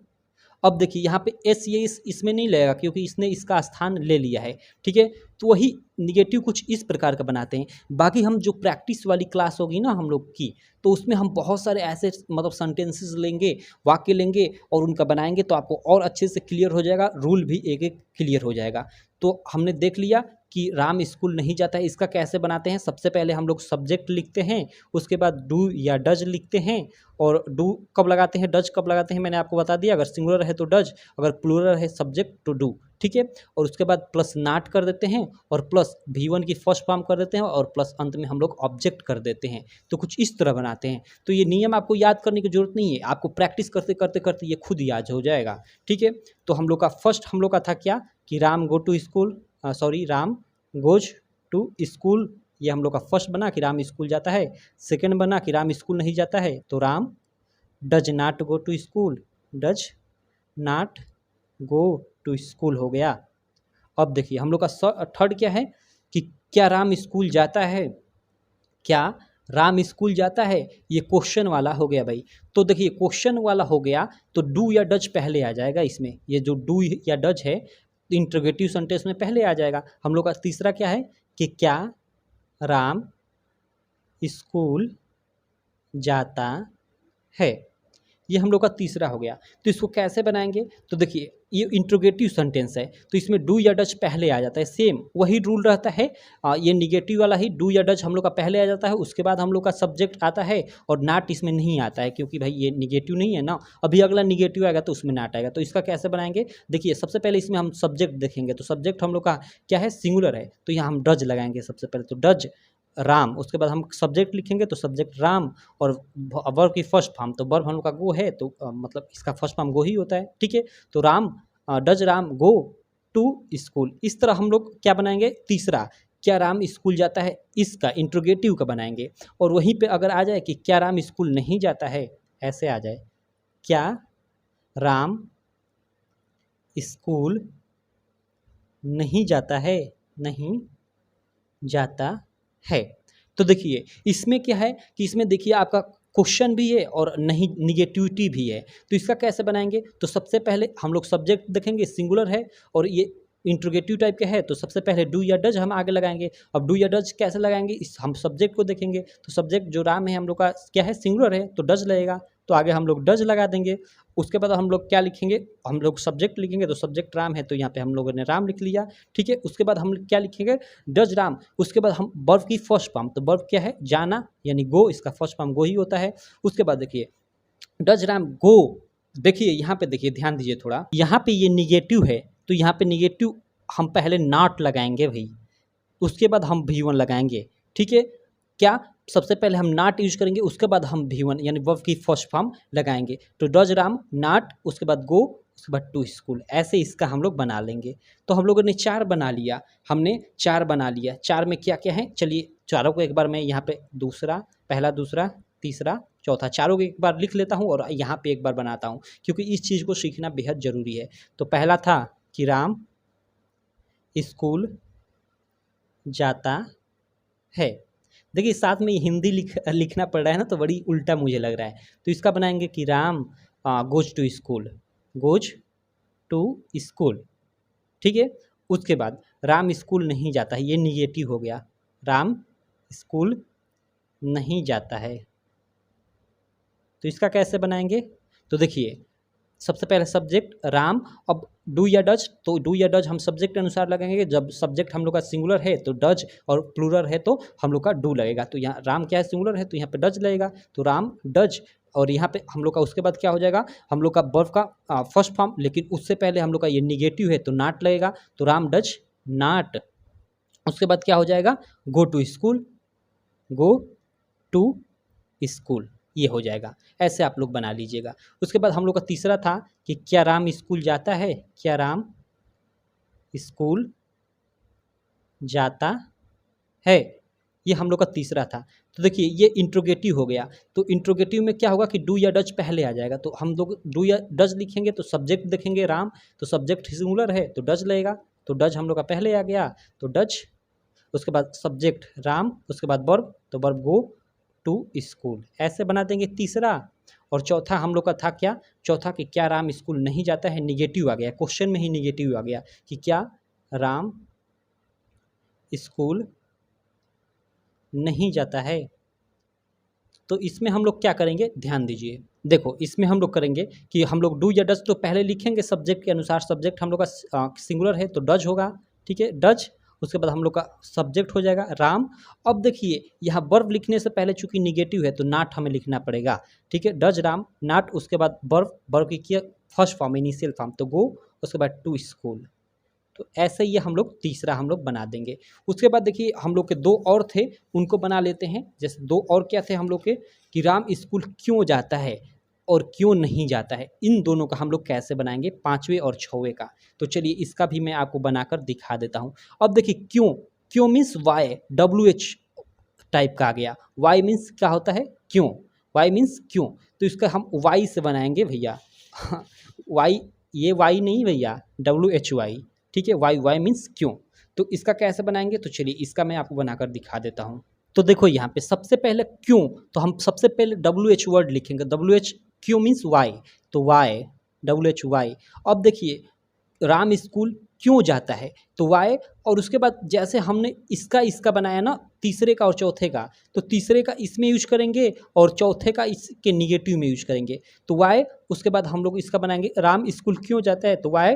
अब देखिए यहाँ पे एस ये इसमें नहीं लगेगा क्योंकि इसने इसका स्थान ले लिया है, ठीक है। तो वही निगेटिव कुछ इस प्रकार का बनाते हैं। बाकी हम जो प्रैक्टिस वाली क्लास होगी ना हम लोग की, तो उसमें हम बहुत सारे ऐसे मतलब सेंटेंसेस लेंगे, वाक्य लेंगे और उनका बनाएंगे, तो आपको और अच्छे से क्लियर हो जाएगा, रूल भी एक एक क्लियर हो जाएगा। तो हमने देख लिया कि राम स्कूल नहीं जाता है, इसका कैसे बनाते हैं। सबसे पहले हम लोग सब्जेक्ट लिखते हैं, उसके बाद डू या डज लिखते हैं, और डू कब लगाते हैं, डज कब लगाते हैं मैंने आपको बता दिया। अगर सिंगुलर है तो डज, अगर प्लूरल है सब्जेक्ट तो डू, ठीक है। और उसके बाद प्लस नॉट कर देते हैं और प्लस V1 की फर्स्ट फॉर्म कर देते हैं और प्लस अंत में हम लोग ऑब्जेक्ट कर देते हैं। तो कुछ इस तरह बनाते हैं। तो ये नियम आपको याद करने की जरूरत नहीं है, आपको प्रैक्टिस करते करते करते ये खुद याद हो जाएगा, ठीक है। तो हम लोग का फर्स्ट हम लोग का था क्या कि Ram go to school, Ram goes to school, ये हम लोग का फर्स्ट बना कि राम स्कूल जाता है। सेकंड बना कि राम स्कूल नहीं जाता है, तो Ram does not go to school, does not go to school हो गया। अब देखिए हम लोग का थर्ड क्या है कि क्या राम स्कूल जाता है, क्या राम स्कूल जाता है, ये क्वेश्चन वाला हो गया भाई। तो देखिए क्वेश्चन वाला हो गया तो डू या डज पहले आ जाएगा इसमें, ये जो डू या डज है इंट्रोगेटिव सेंटेंस में पहले आ जाएगा। हम लोग का तीसरा क्या है कि क्या राम स्कूल जाता है, ये हम लोग का तीसरा हो गया। तो इसको कैसे बनाएंगे, तो देखिए ये इंट्रोगेटिव सेंटेंस है तो इसमें डू या डज पहले आ जाता है, सेम वही रूल रहता है। ये निगेटिव वाला ही डू या डज हम लोग का पहले आ जाता है, उसके बाद हम लोग का सब्जेक्ट आता है, और नाट इसमें नहीं आता है क्योंकि भाई ये निगेटिव नहीं है ना। अभी अगला निगेटिव आएगा तो उसमें नाट आएगा। तो इसका कैसे बनाएंगे, देखिए सबसे पहले इसमें हम सब्जेक्ट देखेंगे, तो सब्जेक्ट हम लोग का क्या है, सिंगुलर है, तो यहाँ हम डज लगाएंगे सबसे पहले, तो डज राम, उसके बाद हम सब्जेक्ट लिखेंगे तो सब्जेक्ट राम, और वर्ब की फर्स्ट फॉर्म, तो वर्ब हम लोग का गो है तो मतलब इसका फर्स्ट फॉर्म गो ही होता है, ठीक है। तो Ram does Ram go to school. इस तरह हम लोग क्या बनाएंगे, तीसरा क्या राम स्कूल जाता है, इसका इंट्रोगेटिव का बनाएंगे। और वहीं पे अगर आ जाए कि क्या राम स्कूल नहीं जाता है, ऐसे आ जाए क्या राम स्कूल नहीं जाता है, नहीं जाता है। तो देखिए इसमें क्या है कि इसमें देखिए आपका क्वेश्चन भी है और नहीं निगेटिविटी भी है। तो इसका कैसे बनाएंगे, तो सबसे पहले हम लोग सब्जेक्ट देखेंगे, सिंगुलर है और ये इंट्रोगेटिव टाइप के है, तो सबसे पहले डू या डज हम आगे लगाएंगे। अब डू या डज कैसे लगाएंगे, इस हम सब्जेक्ट को देखेंगे, तो सब्जेक्ट जो राम है हम लोग का क्या है, सिंगुलर है, तो डज लगेगा, तो आगे हम लोग डज लगा देंगे। उसके बाद हम लोग क्या लिखेंगे, हम लोग सब्जेक्ट लिखेंगे, तो सब्जेक्ट राम है तो यहाँ पे हम लोगों ने राम लिख लिया, ठीक है। उसके बाद हम क्या लिखेंगे, डज राम, उसके बाद हम वर्ब की फर्स्ट फॉर्म, तो वर्ब क्या है, जाना यानी गो, इसका फर्स्ट फॉर्म गो ही होता है। उसके बाद देखिए डज राम गो, देखिए यहाँ पे देखिए ध्यान दीजिए थोड़ा, यहाँ पे ये निगेटिव है तो यहाँ पे निगेटिव हम पहले नॉट लगाएंगे भाई, उसके बाद हम V1 लगाएंगे, ठीक है। क्या सबसे पहले हम नॉट यूज करेंगे, उसके बाद हम V1 यानी वर्ब की फर्स्ट फॉर्म लगाएंगे। तो डज राम नॉट, उसके बाद गो, उसके बाद टू स्कूल, ऐसे इसका हम लोग बना लेंगे। तो हम लोगों ने चार बना लिया, हमने चार बना लिया। चार में क्या क्या है, चलिए चारों को एक बार मैं यहाँ पे दूसरा, पहला, दूसरा, तीसरा, चौथा, चारों को एक बार लिख लेता हूँ और यहाँ पे एक बार बनाता हूँ, क्योंकि इस चीज़ को सीखना बेहद ज़रूरी है। तो पहला था कि राम स्कूल जाता है। देखिए साथ में हिंदी लिखना पड़ रहा है ना, तो बड़ी उल्टा मुझे लग रहा है। तो इसका बनाएंगे कि Ram goes to school, goes to school, ठीक है। उसके बाद राम स्कूल नहीं जाता है, ये निगेटिव हो गया, राम स्कूल नहीं जाता है। तो इसका कैसे बनाएंगे? तो देखिए सबसे पहले सब्जेक्ट राम, अब डू या डज, तो डू या डज हम सब्जेक्ट के अनुसार लगाएंगे। जब सब्जेक्ट हम लोग का सिंगुलर है तो डज, और प्लूरल है तो हम लोग का डू लगेगा। तो यहाँ राम क्या है, सिंगुलर है, तो यहाँ पे डज लगेगा, तो राम डज। और यहाँ पे हम लोग का उसके बाद क्या हो जाएगा, हम लोग का वर्ब का फर्स्ट फॉर्म, लेकिन उससे पहले हम लोग का ये निगेटिव है तो नाट लगेगा, तो राम डज नाट। उसके बाद क्या हो जाएगा, go to school, go to school, ये हो जाएगा। ऐसे आप लोग बना लीजिएगा। उसके बाद हम लोग का तीसरा था कि क्या राम स्कूल जाता है, क्या राम स्कूल जाता है, ये हम लोग का तीसरा था। तो देखिए ये इंट्रोगेटिव हो गया। तो इंट्रोगेटिव में क्या होगा कि डू या डज पहले आ जाएगा, तो हम लोग डू या डज लिखेंगे तो सब्जेक्ट देखेंगे राम, तो सब्जेक्ट सिंगुलर है तो डज लगेगा, तो डज हम लोग का पहले आ गया, तो डज। उसके बाद सब्जेक्ट राम, उसके बाद वर्ब, तो वर्ब गो टू स्कूल, ऐसे बना देंगे तीसरा। और चौथा हम लोग का था क्या, चौथा कि क्या राम स्कूल नहीं जाता है, निगेटिव आ गया, क्वेश्चन में ही निगेटिव आ गया कि क्या राम स्कूल नहीं जाता है। तो इसमें हम लोग क्या करेंगे, ध्यान दीजिए। देखो इसमें हम लोग करेंगे कि हम लोग डू या डज तो पहले लिखेंगे सब्जेक्ट के अनुसार, सब्जेक्ट हम लोग का सिंगुलर है तो डज होगा, ठीक है, डज। उसके बाद हम लोग का सब्जेक्ट हो जाएगा राम। अब देखिए यहाँ वर्ब लिखने से पहले चूंकि निगेटिव है तो नाट हमें लिखना पड़ेगा, ठीक है, डज राम नाट। उसके बाद वर्ब, वर्ब की किया फर्स्ट फॉर्म इनिशियल फॉर्म, तो गो, उसके बाद टू स्कूल। तो ऐसे ही हम लोग तीसरा हम लोग बना देंगे। उसके बाद देखिए हम लोग के दो और थे, उनको बना लेते हैं। जैसे दो और क्या थे हम लोग के, कि राम स्कूल क्यों जाता है और क्यों नहीं जाता है, इन दोनों का हम लोग कैसे बनाएंगे, पाँचवें और छवें का। तो चलिए इसका भी मैं आपको बनाकर दिखा देता हूँ। अब देखिए क्यों, क्यों मीन्स वाई, WH टाइप का आ गया। वाई मीन्स क्या होता है, क्यों, वाई मीन्स क्यों, तो इसका हम वाई से बनाएंगे भैया। वाई, ये वाई नहीं भैया, WHY, ठीक है, वाई, वाई मीन्स क्यों। तो इसका कैसे बनाएंगे, तो चलिए इसका मैं आपको बनाकर दिखा देता हूँ। तो देखो यहाँ पे सबसे पहले क्यों, तो हम सबसे पहले WH वर्ड लिखेंगे, WH क्यों मीन्स वाई, तो वाई, WHY। अब देखिए राम स्कूल क्यों जाता है, तो वाई। और उसके बाद जैसे हमने इसका बनाया ना, तीसरे का और चौथे का, तो तीसरे का इसमें यूज करेंगे और चौथे का इसके निगेटिव में यूज करेंगे, तो वाई। उसके बाद हम लोग इसका बनाएंगे राम स्कूल क्यों जाता है, तो वाई।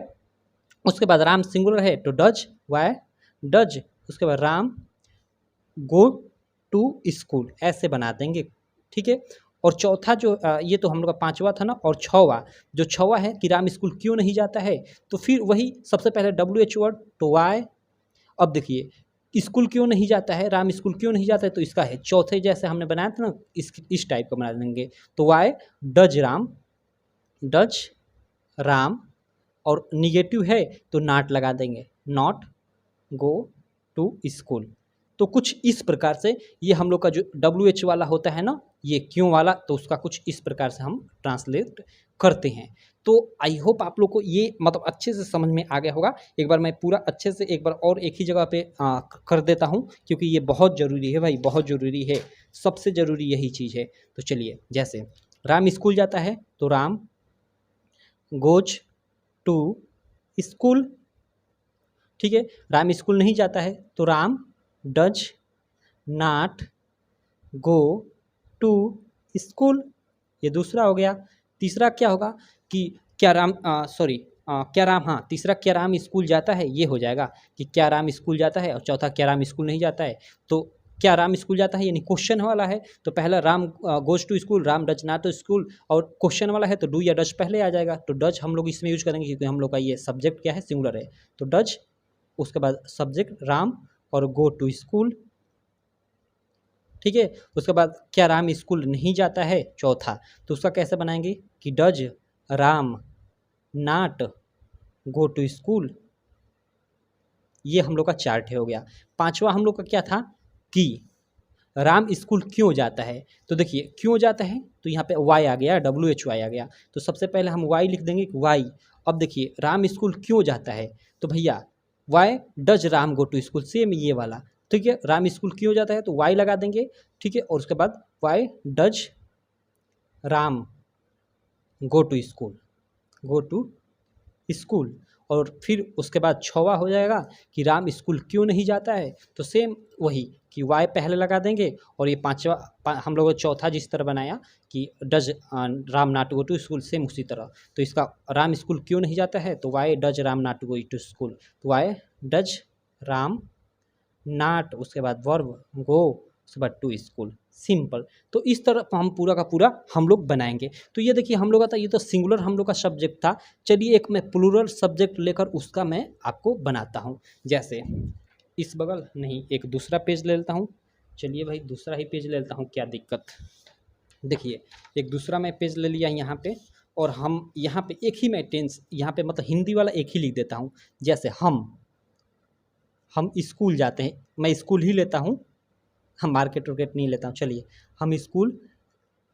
उसके बाद राम सिंगुलर है तो डज, वाई डज। उसके बाद राम गो टू स्कूल, ऐसे बना देंगे, ठीक है। और चौथा जो ये तो हम लोग का पांचवा था ना, और छवा, जो छवा है कि राम स्कूल क्यों नहीं जाता है, तो फिर वही सबसे पहले WH वर्ड तो वाई। अब देखिए स्कूल क्यों नहीं जाता है, राम स्कूल क्यों नहीं जाता है, तो इसका है चौथे जैसे हमने बनाया था ना, इस टाइप का बना देंगे, तो why does Ram, does Ram. और निगेटिव है तो नॉट लगा देंगे, नॉट गो टू स्कूल। तो कुछ इस प्रकार से ये हम लोग का जो WH वाला होता है ना, ये क्यों वाला, तो उसका कुछ इस प्रकार से हम ट्रांसलेट करते हैं। तो आई होप आप लोग को ये मतलब अच्छे से समझ में आ गया होगा। एक बार मैं पूरा अच्छे से एक बार और एक ही जगह पे कर देता हूँ, क्योंकि ये बहुत ज़रूरी है भाई, बहुत ज़रूरी है, सबसे ज़रूरी यही चीज़ है। तो चलिए, जैसे राम स्कूल जाता है तो राम गोज टू स्कूल, ठीक है। राम स्कूल नहीं जाता है तो Ram does not go to school, ये दूसरा हो गया। तीसरा क्या होगा कि क्या राम क्या राम, हाँ तीसरा क्या राम स्कूल जाता है, ये हो जाएगा कि क्या राम स्कूल जाता है। और चौथा क्या राम स्कूल नहीं जाता है, तो क्या राम स्कूल जाता है यानी क्वेश्चन वाला है, तो पहला Ram goes to school, Ram does not to school. और क्वेश्चन वाला है तो डू या डज पहले आ जाएगा, तो डज हम लोग इसमें यूज करेंगे क्योंकि हम लोग का ये सब्जेक्ट क्या है, सिंगुलर है, तो डज। उसके बाद सब्जेक्ट राम और गो टू स्कूल, ठीक है। उसके बाद क्या राम स्कूल नहीं जाता है, चौथा, तो उसका कैसे बनाएंगे कि does Ram not go to school, ये हम लोग का चार्ट हो गया। पांचवा हम लोग का क्या था कि राम स्कूल क्यों जाता है, तो देखिए क्यों जाता है तो यहाँ पे वाई आ गया, WHY आ गया। तो सबसे पहले हम वाई लिख देंगे, वाई। अब देखिए राम स्कूल क्यों जाता है, तो भैया why does Ram go to school, same ये वाला, ठीक है। राम स्कूल क्यों जाता है तो वाई लगा देंगे, ठीक है। और उसके बाद why does Ram go to school, go to school. और फिर उसके बाद छवा हो जाएगा कि राम स्कूल क्यों नहीं जाता है, तो सेम वही कि वाई पहले लगा देंगे। और ये पांचवा हम लोगों ने चौथा जिस तरह बनाया कि does Ram not go to school, same उसी तरह। तो इसका राम स्कूल क्यों नहीं जाता है तो why does Ram not go to school, तो वाई डज राम नॉट, उसके बाद वर्ब गो, उसके बाद टू स्कूल, सिंपल। तो इस तरह हम पूरा का पूरा हम लोग बनाएंगे। तो ये देखिए हम लोग का था, ये तो सिंगुलर हम लोग का सब्जेक्ट था। चलिए एक मैं प्लूरल सब्जेक्ट लेकर उसका मैं आपको बनाता हूँ। जैसे इस बगल नहीं, एक दूसरा पेज ले लेता हूँ। चलिए भाई दूसरा ही पेज ले लेता हूँ, क्या दिक्कत। देखिए एक दूसरा मैं पेज ले लिया यहाँ पे, और हम यहाँ पे एक ही मैं टेंस यहाँ पे मतलब हिंदी वाला एक ही लिख देता हूँ। जैसे हम स्कूल जाते हैं, मैं स्कूल ही लेता हूँ, हम मार्केट वार्केट नहीं लेता हूँ। चलिए हम स्कूल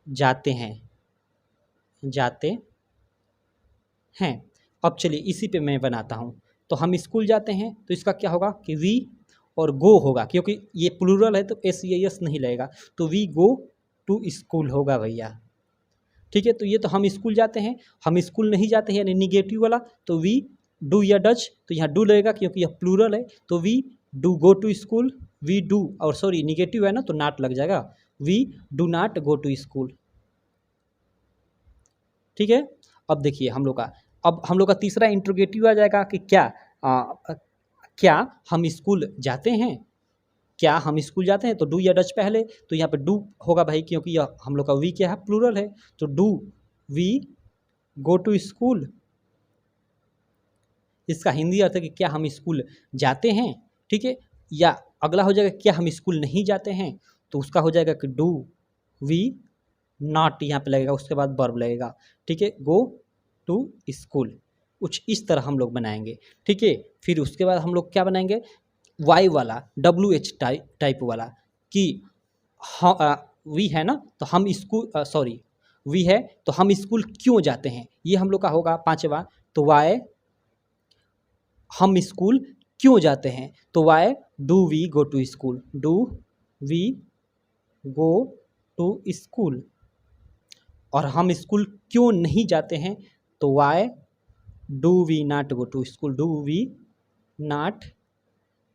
जाते हैं, जाते हैं। अब चलिए इसी पे मैं बनाता हूँ। तो हम स्कूल जाते हैं तो इसका क्या होगा कि वी और गो होगा, क्योंकि ये प्लूरल है तो SES नहीं लगेगा, तो वी गो टू स्कूल होगा भैया, ठीक है। तो ये तो हम स्कूल जाते हैं, हम स्कूल नहीं जाते हैं यानी निगेटिव वाला, तो वी डू या डज, तो यहाँ डू लगेगा क्योंकि यह प्लूरल है। तो we do go to school, we do, और सॉरी निगेटिव है ना तो नॉट लग जाएगा, we do not go to school, ठीक है। अब देखिए अब हम लोग का तीसरा इंट्रोगेटिव आ जाएगा कि क्या हम स्कूल जाते हैं, क्या हम स्कूल जाते हैं, तो डू या डज पहले, तो यहाँ पे डू होगा भाई क्योंकि यह हम लोग का वी क्या है, प्लूरल है। तो do we go to school, इसका हिंदी अर्थ है कि क्या हम स्कूल जाते हैं, ठीक है। या अगला हो जाएगा क्या हम स्कूल नहीं जाते हैं, तो उसका हो जाएगा कि डू वी नॉट, यहाँ पे लगेगा, उसके बाद वर्ब लगेगा, ठीक है। गो टू स्कूल, कुछ इस तरह हम लोग बनाएंगे, ठीक है। फिर उसके बाद हम लोग क्या बनाएंगे, वाई वाला, WH टाइप वाला कि वी है ना तो हम स्कूल, सॉरी वी है तो हम स्कूल क्यों जाते हैं, ये हम लोग का होगा पांचवा। तो वाई हम स्कूल क्यों जाते हैं, तो why do we go to school, do we go to school. और हम स्कूल क्यों नहीं जाते हैं, तो why do we not go to school, do we not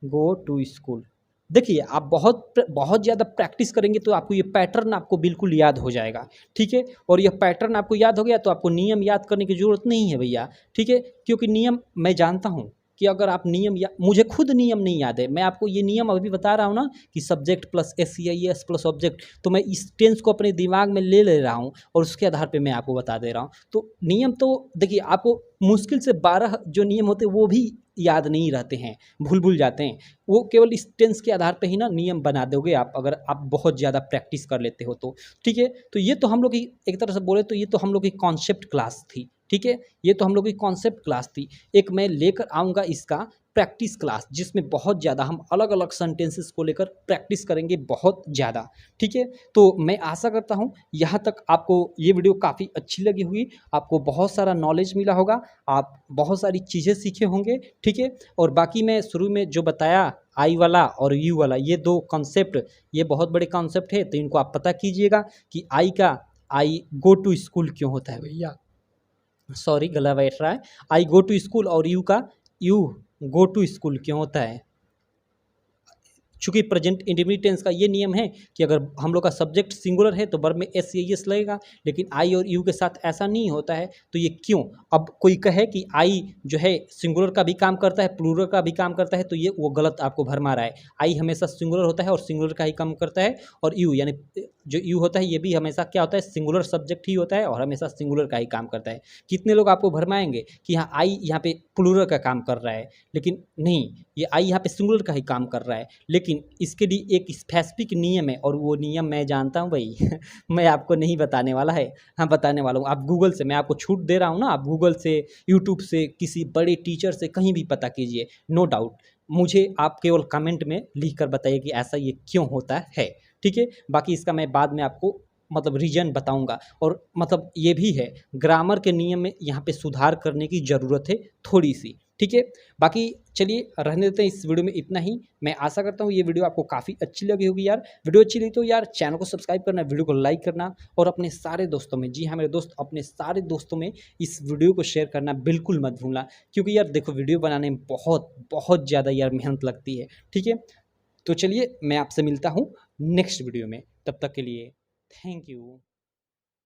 go to school. देखिए आप बहुत ज़्यादा प्रैक्टिस करेंगे तो आपको ये पैटर्न आपको बिल्कुल याद हो जाएगा, ठीक है। और यह पैटर्न आपको याद हो गया तो आपको नियम याद करने की ज़रूरत नहीं है भैया, ठीक है। क्योंकि नियम मैं जानता हूँ कि अगर आप नियम मुझे खुद नियम नहीं याद है, मैं आपको ये नियम अभी बता रहा हूँ ना कि subject plus SEIS plus object, तो मैं इस टेंस को अपने दिमाग में ले रहा हूँ और उसके आधार पे मैं आपको बता दे रहा हूँ। तो नियम तो देखिए आपको मुश्किल से 12 जो नियम होते हैं वो भी याद नहीं रहते हैं, भूल जाते हैं, वो केवल इस टेंस के आधार पे ही ना नियम बना दोगे आप, अगर आप बहुत ज़्यादा प्रैक्टिस कर लेते हो तो, ठीक है। तो ये तो हम लोग की एक तरह से बोले तो ये तो हम लोग की कॉन्सेप्ट क्लास थी, ठीक है। ये तो हम लोग की कॉन्सेप्ट क्लास थी। एक मैं लेकर आऊँगा इसका प्रैक्टिस क्लास, जिसमें बहुत ज़्यादा हम अलग अलग सेंटेंसेस को लेकर प्रैक्टिस करेंगे बहुत ज़्यादा, ठीक है। तो मैं आशा करता हूँ यहाँ तक आपको ये वीडियो काफ़ी अच्छी लगी हुई, आपको बहुत सारा नॉलेज मिला होगा, आप बहुत सारी चीज़ें सीखे होंगे, ठीक है। और बाकी मैं शुरू में जो बताया आई वाला और यू वाला, ये दो कॉन्सेप्ट, ये बहुत बड़े कॉन्सेप्ट है, तो इनको आप पता कीजिएगा कि आई गो टू स्कूल क्यों होता है भैया, सॉरी गला बैठ रहा है, आई गो टू स्कूल, और यू गो टू स्कूल क्यों होता है। चूंकि प्रेजेंट इंडेफिनिट टेंस का ये नियम है कि अगर हम लोग का सब्जेक्ट सिंगुलर है तो वर्ब में SES लगेगा, लेकिन आई और यू के साथ ऐसा नहीं होता है। तो ये क्यों, अब कोई कहे कि आई जो है सिंगुलर का भी काम करता है, प्लूरल का भी काम करता है, तो ये वो गलत आपको भरमा रहा है। आई हमेशा सिंगुलर होता है और सिंगुलर का ही काम करता है, और यू यानी जो यू होता है ये भी हमेशा क्या होता है, सिंगुलर सब्जेक्ट ही होता है और हमेशा सिंगुलर का ही काम करता है। कितने लोग आपको भरमाएंगे कि हाँ आई यहाँ पे प्लूरल का काम कर रहा है, लेकिन नहीं, ये आई यहाँ पे सिंगुलर का ही काम कर रहा है। लेकिन इसके लिए एक स्पेसिफिक नियम है, और वो नियम मैं जानता हूँ भाई मैं आपको नहीं बताने वाला है, हाँ बताने वाला हूँ। आप गूगल से, मैं आपको छूट दे रहा हूँ ना, आप गूगल से, यूट्यूब से, किसी बड़े टीचर से कहीं भी पता कीजिए, नो डाउट मुझे आप केवल कमेंट में लिख कर बताइए कि ऐसा ये क्यों होता है, ठीक है। बाकी इसका मैं बाद में आपको मतलब रीजन बताऊंगा। और मतलब ये भी है, ग्रामर के नियम में यहाँ पे सुधार करने की ज़रूरत है थोड़ी सी, ठीक है। बाकी चलिए रहने देते हैं इस वीडियो में इतना ही। मैं आशा करता हूँ ये वीडियो आपको काफ़ी अच्छी लगी होगी यार। वीडियो अच्छी लगी तो यार चैनल को सब्सक्राइब करना, वीडियो को लाइक करना और अपने सारे दोस्तों में, जी हाँ मेरे दोस्त, अपने सारे दोस्तों में इस वीडियो को शेयर करना बिल्कुल मत भूलना। क्योंकि यार देखो वीडियो बनाने में बहुत बहुत ज़्यादा यार मेहनत लगती है, ठीक है। तो चलिए मैं आपसे मिलता हूँ नेक्स्ट वीडियो में, तब तक के लिए थैंक यू।